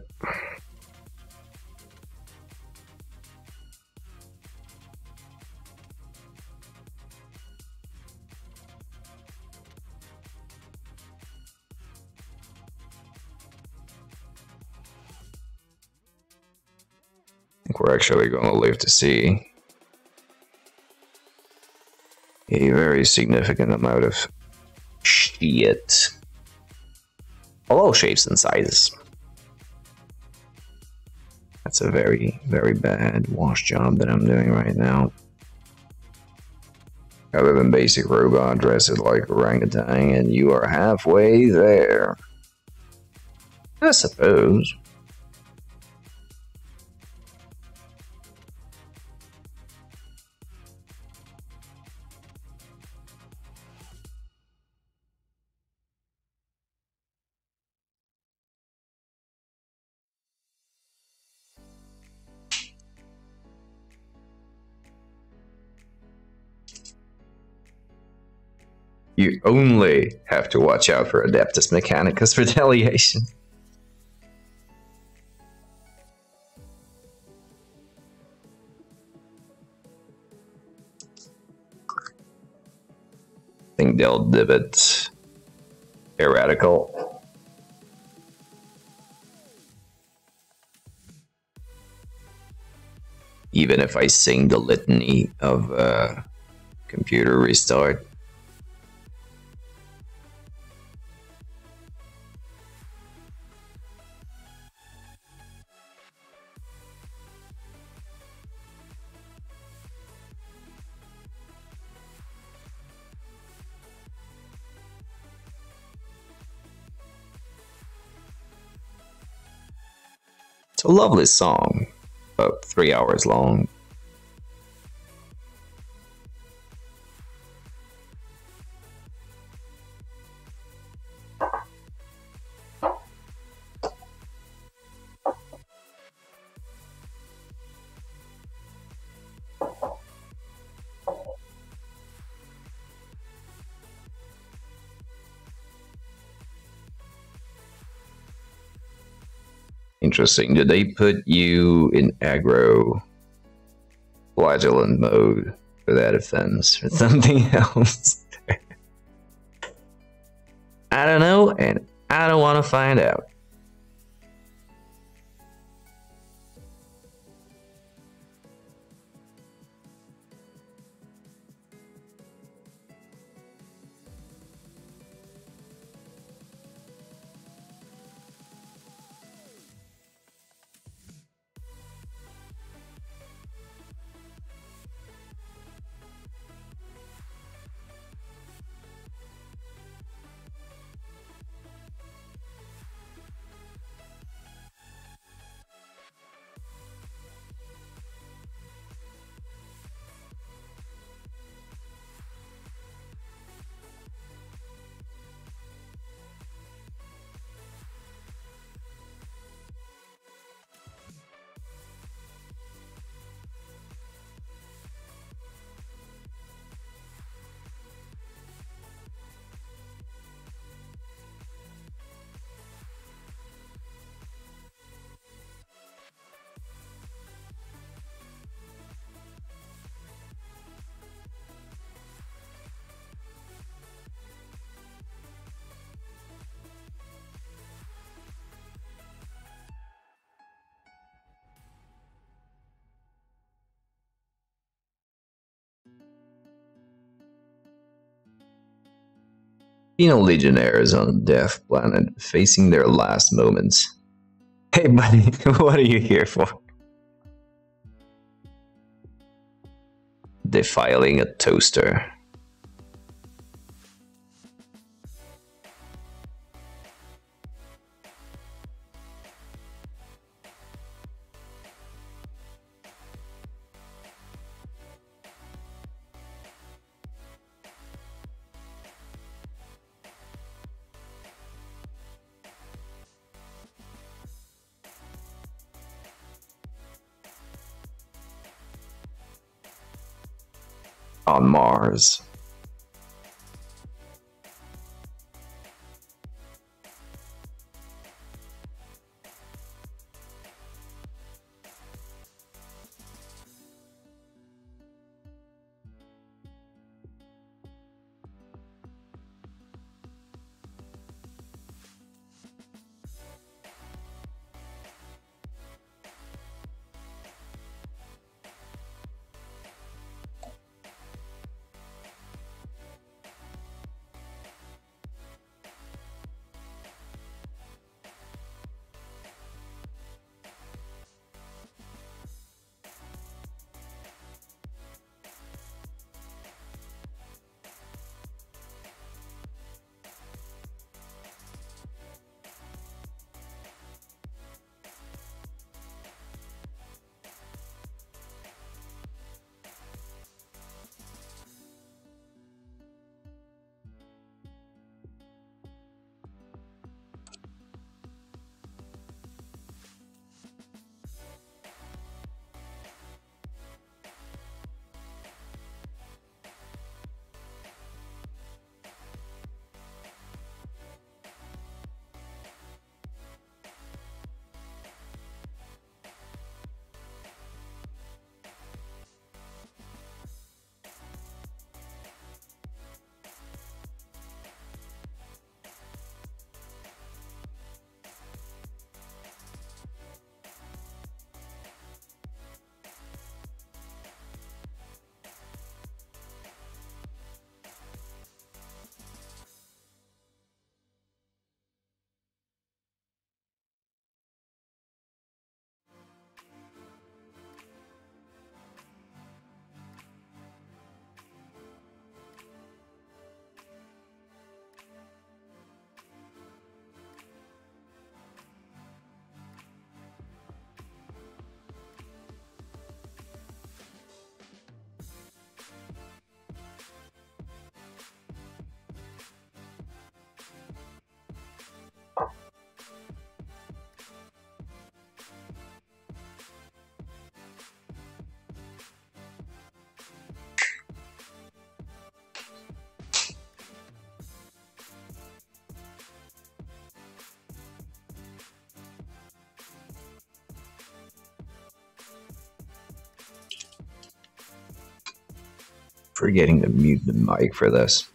I think we're actually going to live to see a very significant amount of shit. All shapes and sizes. That's a very, very bad wash job that I'm doing right now. Other than basic robot, dress it like orangutan, and you are halfway there. I suppose. You only have to watch out for Adeptus Mechanicus retaliation. I think they'll divot Heretical. Even if I sing the litany of computer restart. It's a lovely song, about 3 hours long. Interesting. Did they put you in aggro flagellant mode for that offense or something else? I don't know, and I don't want to find out. Penal legionnaires on Death Planet facing their last moments. Hey buddy, what are you here for? Defiling a toaster. On Mars. Forgetting to mute the mic for this.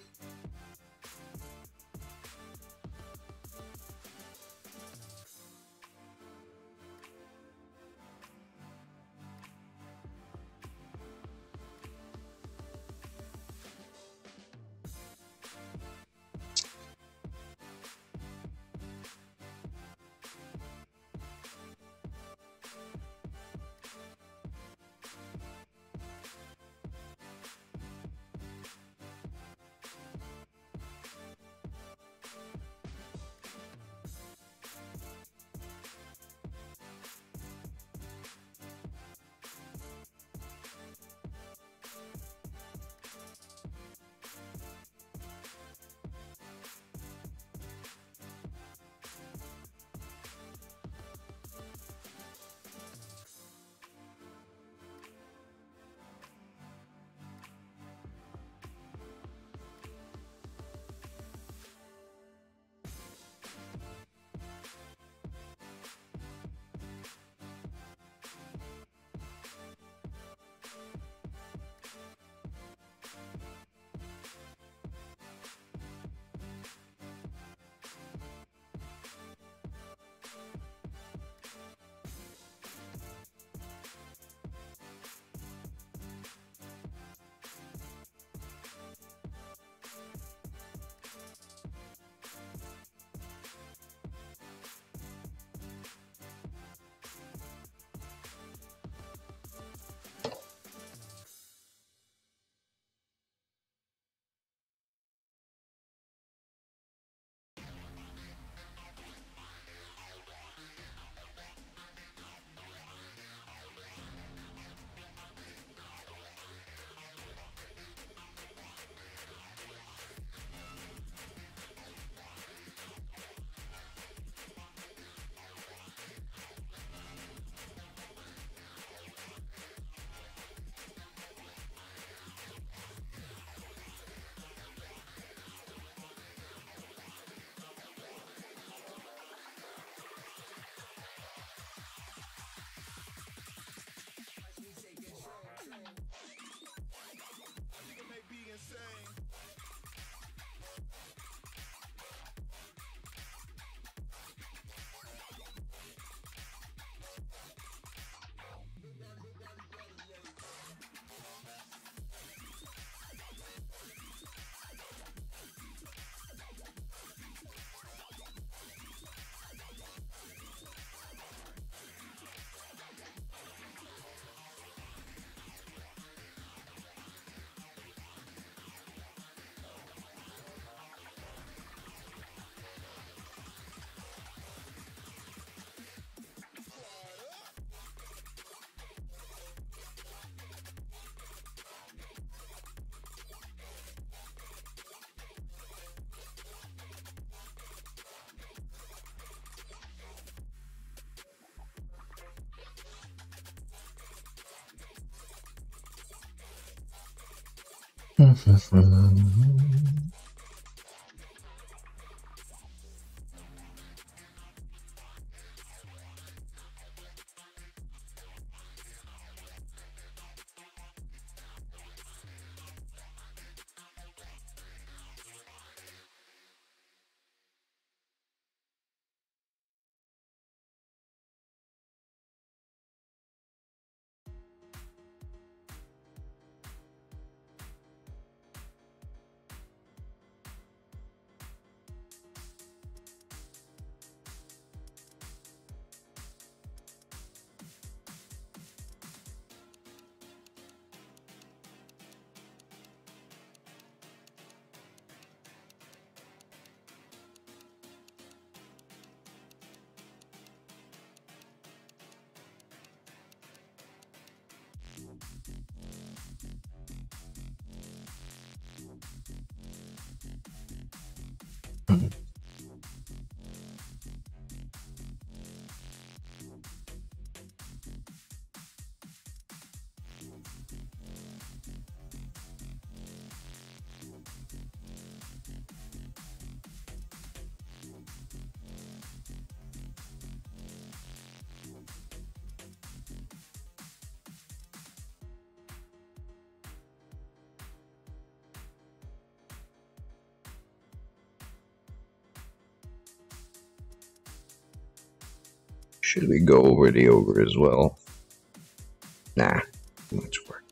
Should we go over the ogre as well? Nah, too much work.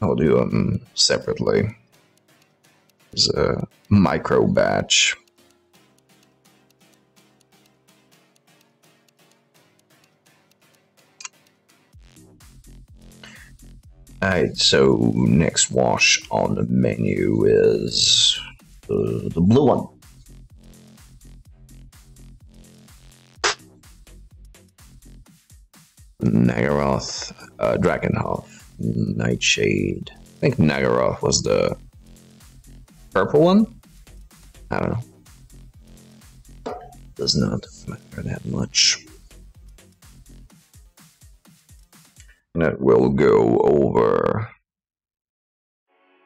I'll do them separately. There's a micro batch. Alright, so next wash on the menu is the blue one. Nagaroth, Drakenhof, Nightshade. I think Nagaroth was the purple one? I don't know. Does not matter that much. And it will go over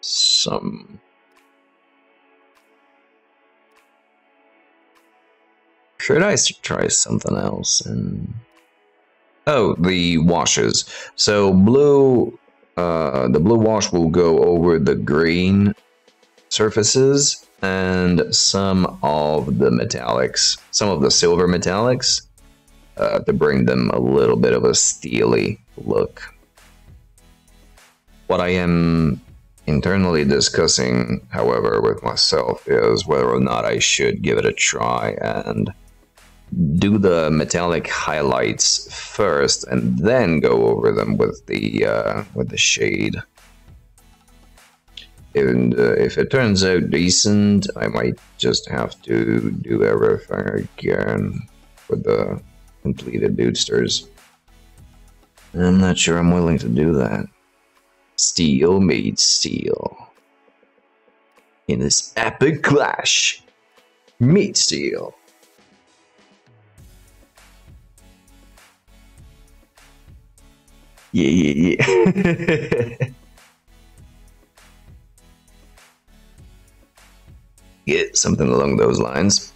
some... Should I try something else? Oh, the washes. So blue, the blue wash will go over the green surfaces and some of the metallics, some of the silver metallics, to bring them a little bit of a steely look. What I am internally discussing, however, with myself is whether or not I should give it a try and do the metallic highlights first and then go over them with the shade. And if it turns out decent, I might just have to do everything again with the completed boosters. I'm not sure I'm willing to do that. Steel meets steel. In this epic clash, meet steel. Yeah. Yeah, something along those lines.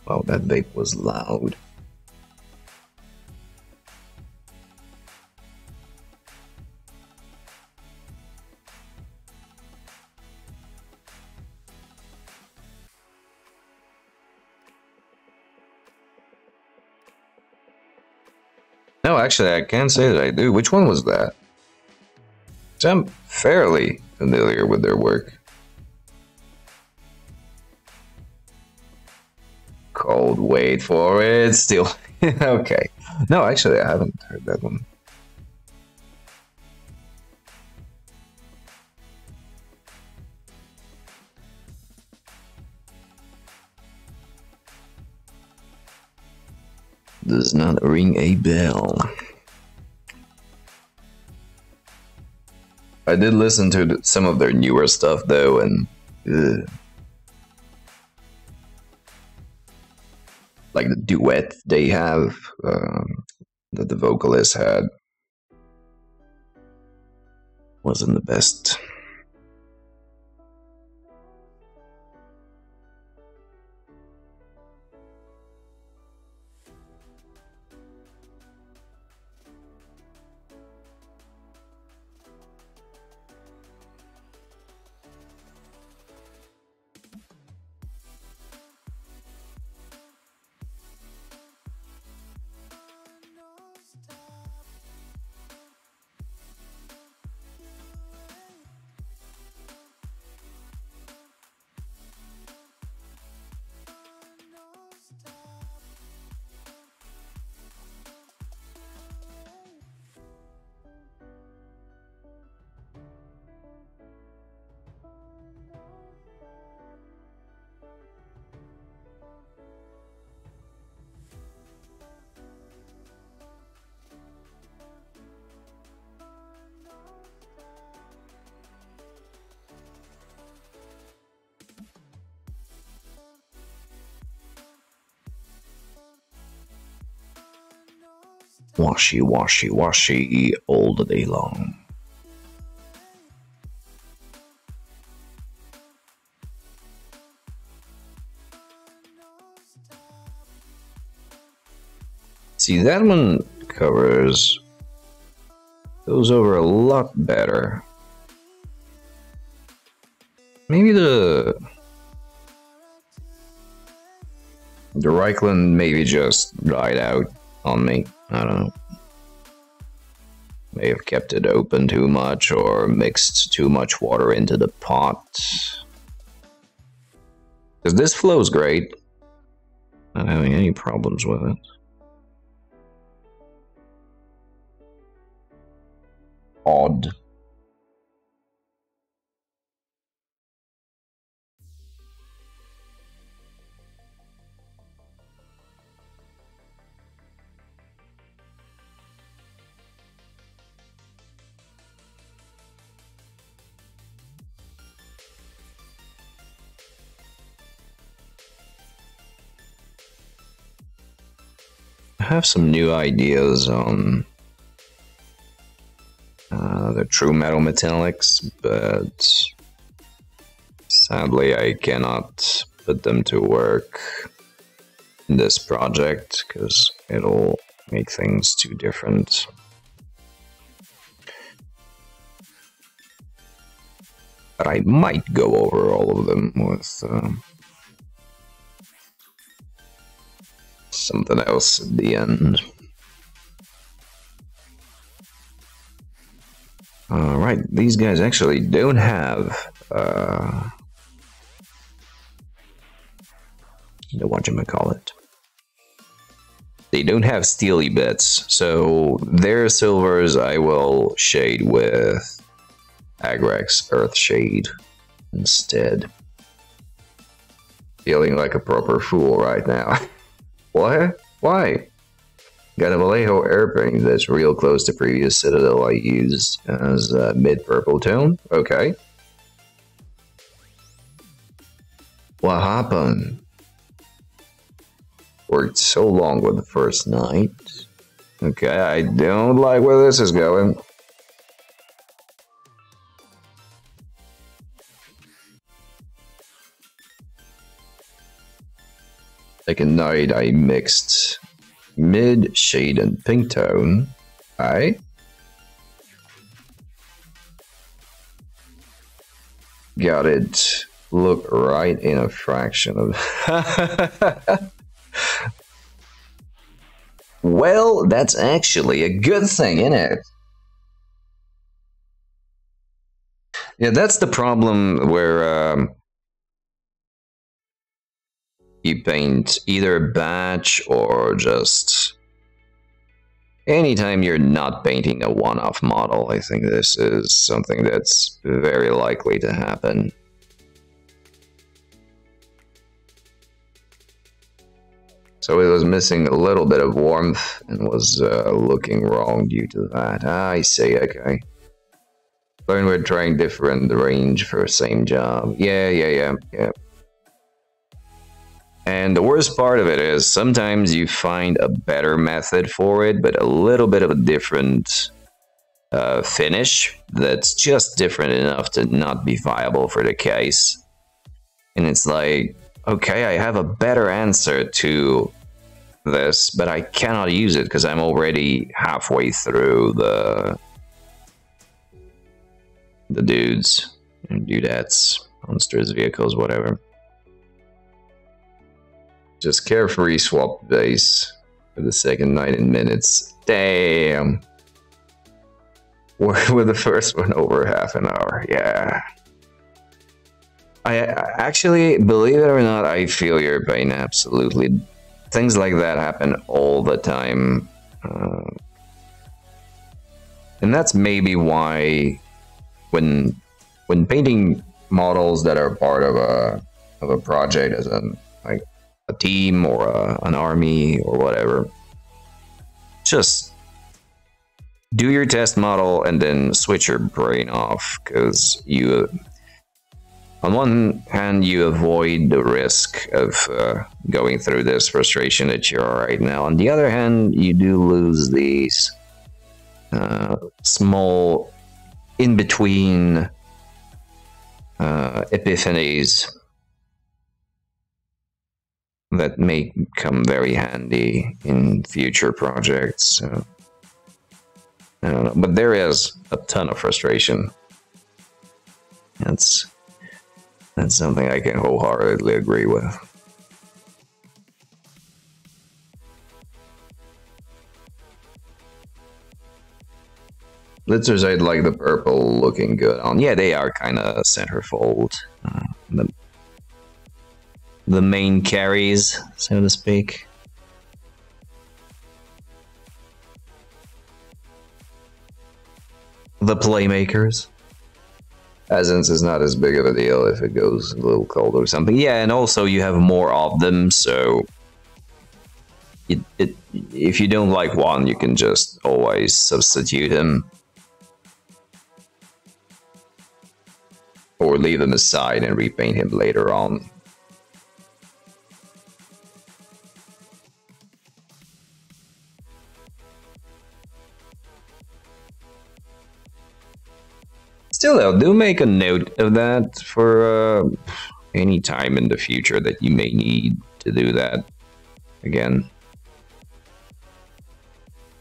Wow, that vape was loud. No, actually, I can't say that I do. Which one was that? I'm fairly familiar with their work. Cold, wait for it, still. Okay. No, actually, I haven't heard that one. Does not ring a bell. I did listen to some of their newer stuff though, and like the duet they have that the vocalist had wasn't the best. Washy, washy, washy all the day long. See, that one covers goes over a lot better. Maybe the Reichland maybe just died out on me. I don't know. May have kept it open too much or mixed too much water into the pot. Because this flows great. Not having any problems with it. Odd. I have some new ideas on the true metal metallics, but sadly I cannot put them to work in this project because it'll make things too different. But I might go over all of them with something else at the end. Alright, these guys actually don't have whatchamacallit. They don't have steely bits, so their silvers I will shade with Agrex Earth Shade instead. Feeling like a proper fool right now. What? Why? Got a Vallejo air paint that's real close to previous Citadel I used as a mid-purple tone. Okay. What happened? Worked so long with the first night. Okay, I don't like where this is going. Second night I mixed mid, shade, and pink tone. Alright. Got it. Look right in a fraction of... Well, that's actually a good thing, isn't it? Yeah, that's the problem where you paint either batch or just anytime you're not painting a one-off model. I think this is something that's very likely to happen. So it was missing a little bit of warmth and was looking wrong due to that. I see, okay. Learn we're trying different range for same job. Yeah. And the worst part of it is sometimes you find a better method for it, but a little bit of a different finish that's just different enough to not be viable for the case. And it's like, okay, I have a better answer to this, but I cannot use it because I'm already halfway through the dudes and dudettes, monsters, vehicles, whatever. Just carefree swap base for the second 9 minutes. Damn. With the first one over half an hour. Yeah. I actually, believe it or not, I feel your pain. Absolutely. Things like that happen all the time. And that's maybe why when painting models that are part of a project as a team or an army or whatever, just do your test model and then switch your brain off, because you, on one hand, you avoid the risk of going through this frustration that you're right now. On the other hand, you do lose these small in-between epiphanies that may come very handy in future projects. I don't know, but there is a ton of frustration. That's something I can wholeheartedly agree with. Blitzers, I'd like the purple looking good on. Yeah, they are kind of centerfold. The main carries, so to speak. The playmakers. Essence is not as big of a deal if it goes a little cold or something. Yeah, and also you have more of them, so if you don't like one, you can just always substitute him. Or leave him aside and repaint him later on. Still though, do make a note of that for any time in the future that you may need to do that again.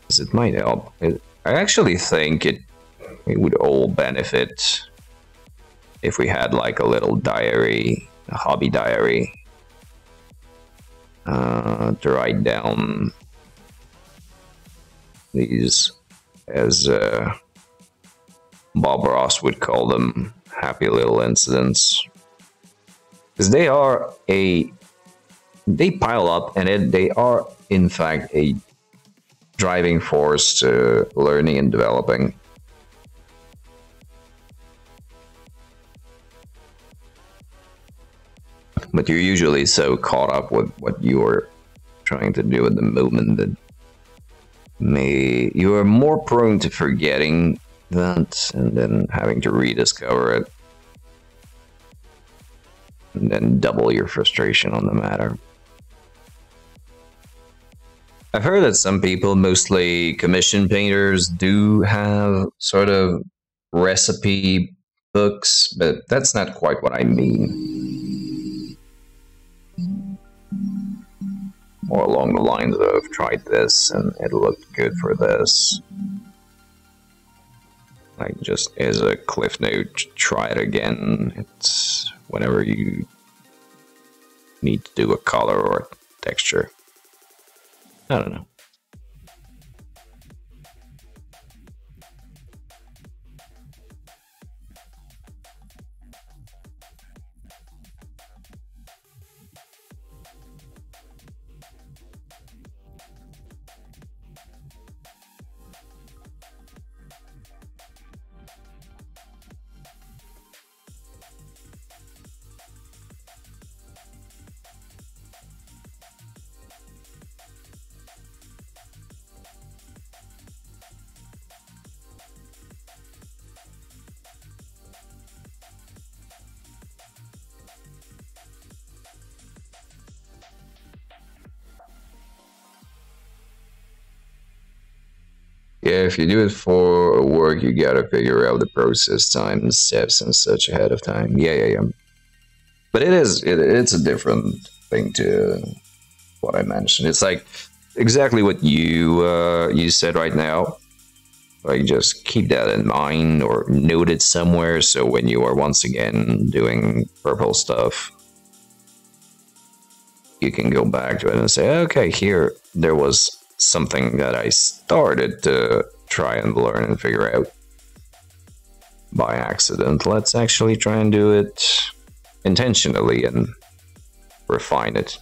Because it might help. I actually think it would all benefit if we had like a little diary, a hobby diary, to write down these, as Bob Ross would call them, happy little incidents. Because they pile up, and they are in fact a driving force to learning and developing. But you're usually so caught up with what you're trying to do at the moment that you are more prone to forgetting that and then having to rediscover it. And then double your frustration on the matter. I've heard that some people, mostly commission painters, do have sort of recipe books, but that's not quite what I mean. More along the lines of, tried this and it looked good for this. Like, just as a cliff note, try it again. It's whenever you need to do a color or a texture. I don't know. Yeah, if you do it for work, you gotta figure out the process time and steps and such ahead of time. Yeah, yeah, yeah. But it's a different thing to what I mentioned. It's like exactly what you said right now. Like just keep that in mind or note it somewhere so when you are once again doing purple stuff, you can go back to it and say, okay, here there was something that I started to try and learn and figure out by accident. Let's actually try and do it intentionally and refine it.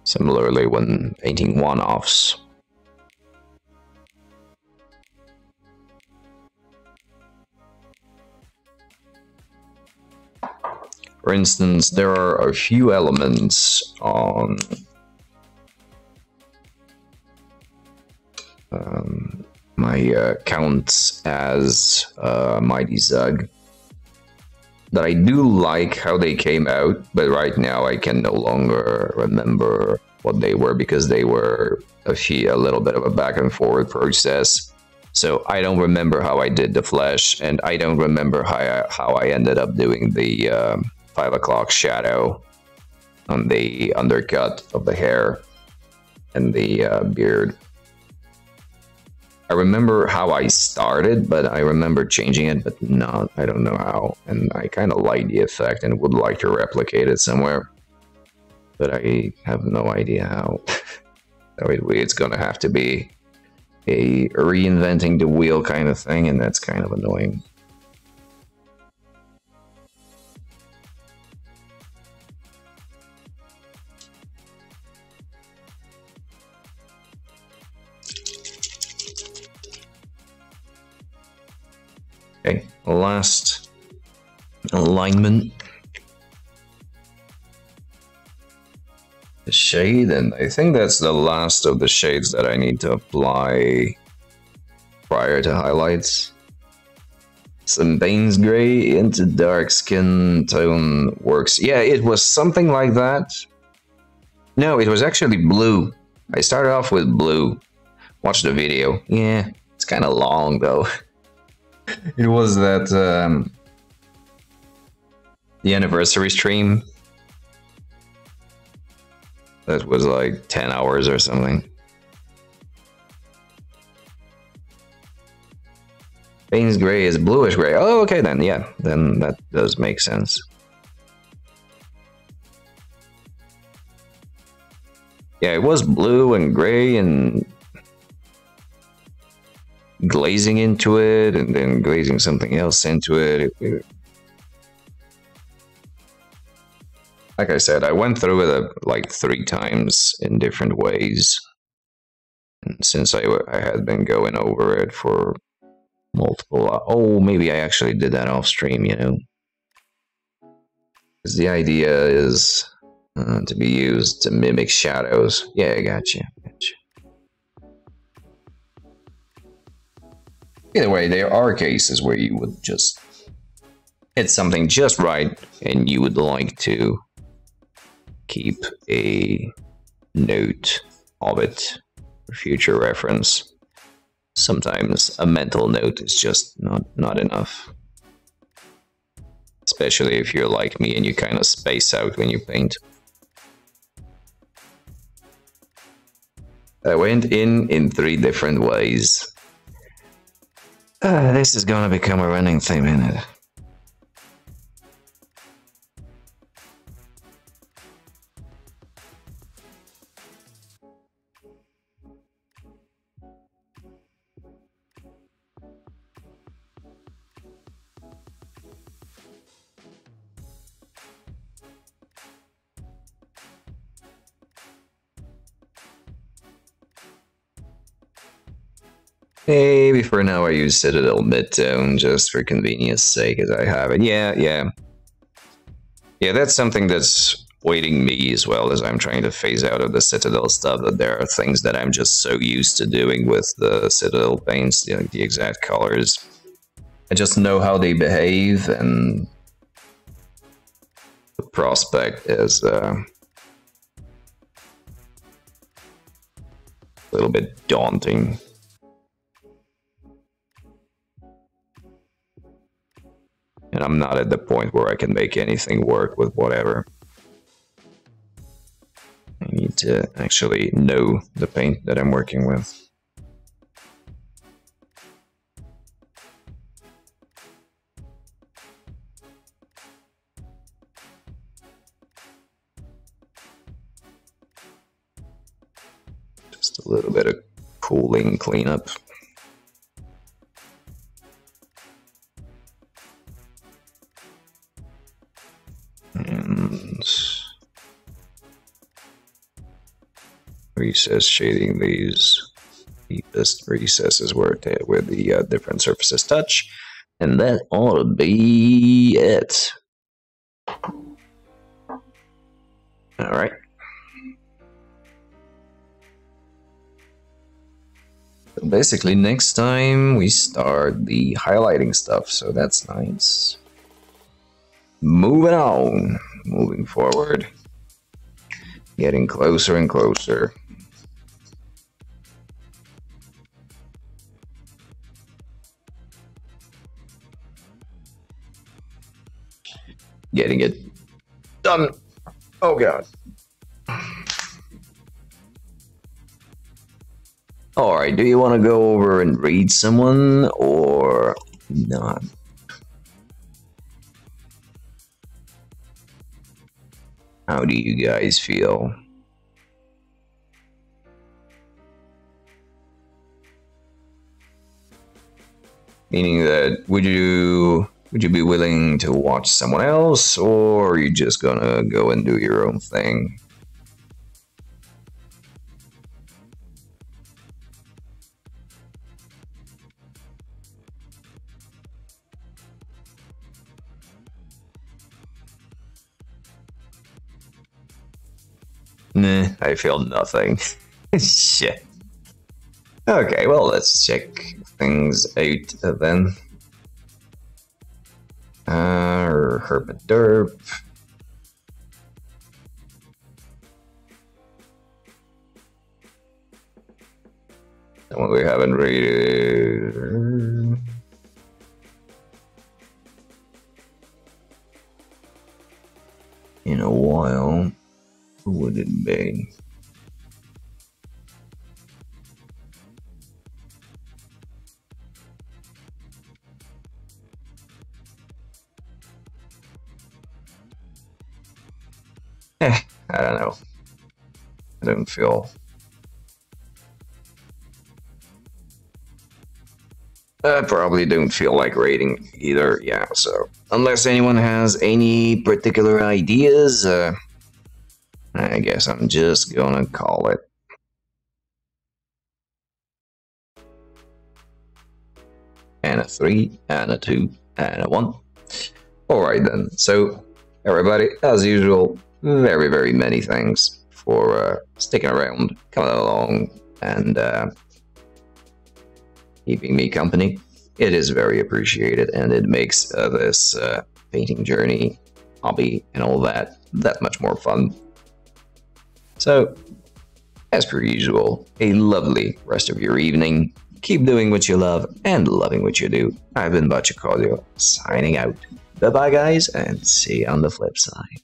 Similarly, when painting one-offs, for instance, there are a few elements on my accounts as Mighty Zug that I do like how they came out, but right now I can no longer remember what they were because they were a little bit of a back and forward process. So I don't remember how I did the flesh, and I don't remember how I ended up doing the 5 o'clock shadow on the undercut of the hair and the beard. I remember how I started, but I remember changing it, but not, I don't know how. And I kind of like the effect and would like to replicate it somewhere, but I have no idea how. So it's gonna have to be a reinventing the wheel kind of thing, and that's kind of annoying. Okay, last alignment. The shade, and I think that's the last of the shades that I need to apply prior to highlights. Some Bane's Gray into dark skin tone works. Yeah, it was something like that. No, it was actually blue. I started off with blue. Watch the video. Yeah, it's kind of long though. It was that the anniversary stream that was like 10 hours or something. Bane's Gray is bluish gray. Oh, okay then. Yeah, then that does make sense. Yeah, it was blue and gray and glazing into it and then glazing something else into it. Like I said, I went through it like 3 times in different ways. And since I had been going over it for multiple... oh, maybe I actually did that off stream, you know? Because the idea is to be used to mimic shadows. Yeah, I gotcha. Either way, there are cases where you would just hit something just right and you would like to keep a note of it for future reference. Sometimes a mental note is just not enough. Especially if you're like me and you kind of space out when you paint. I went in 3 different ways. This is gonna become a running theme, isn't it? Maybe for now I use Citadel Midtone just for convenience sake as I have it. Yeah, that's something that's waiting me as well as I'm trying to phase out of the Citadel stuff, that there are things that I'm just so used to doing with the Citadel paints, the exact colors. I just know how they behave, and the prospect is a little bit daunting. And I'm not at the point where I can make anything work with whatever. I need to actually know the paint that I'm working with. Just a little bit of cooling cleanup. And recess shading these deepest recesses where the different surfaces touch, and that ought to be it. All right. So basically, next time we start the highlighting stuff, so that's nice. Moving on, moving forward, getting closer and closer. Getting it done. Oh god. Alright, do you want to go over and read someone or not? How do you guys feel? Meaning that would you be willing to watch someone else, or are you just gonna go and do your own thing? Nah, I feel nothing. Shit. Okay, well, let's check things out then. Hermit Derp. Someone we haven't rated in a while. Who would it be? I don't know. I don't feel... I probably don't feel like rating either, yeah, so... Unless anyone has any particular ideas, I guess I'm just gonna call it. And a 3, and a 2, and a 1. Alright then, so everybody, as usual, very, very many thanks for sticking around, coming along, and keeping me company. It is very appreciated, and it makes this painting journey, hobby, and all that much more fun. So, as per usual, a lovely rest of your evening. Keep doing what you love and loving what you do. I've been Butch, signing out. Bye-bye, guys, and see you on the flip side.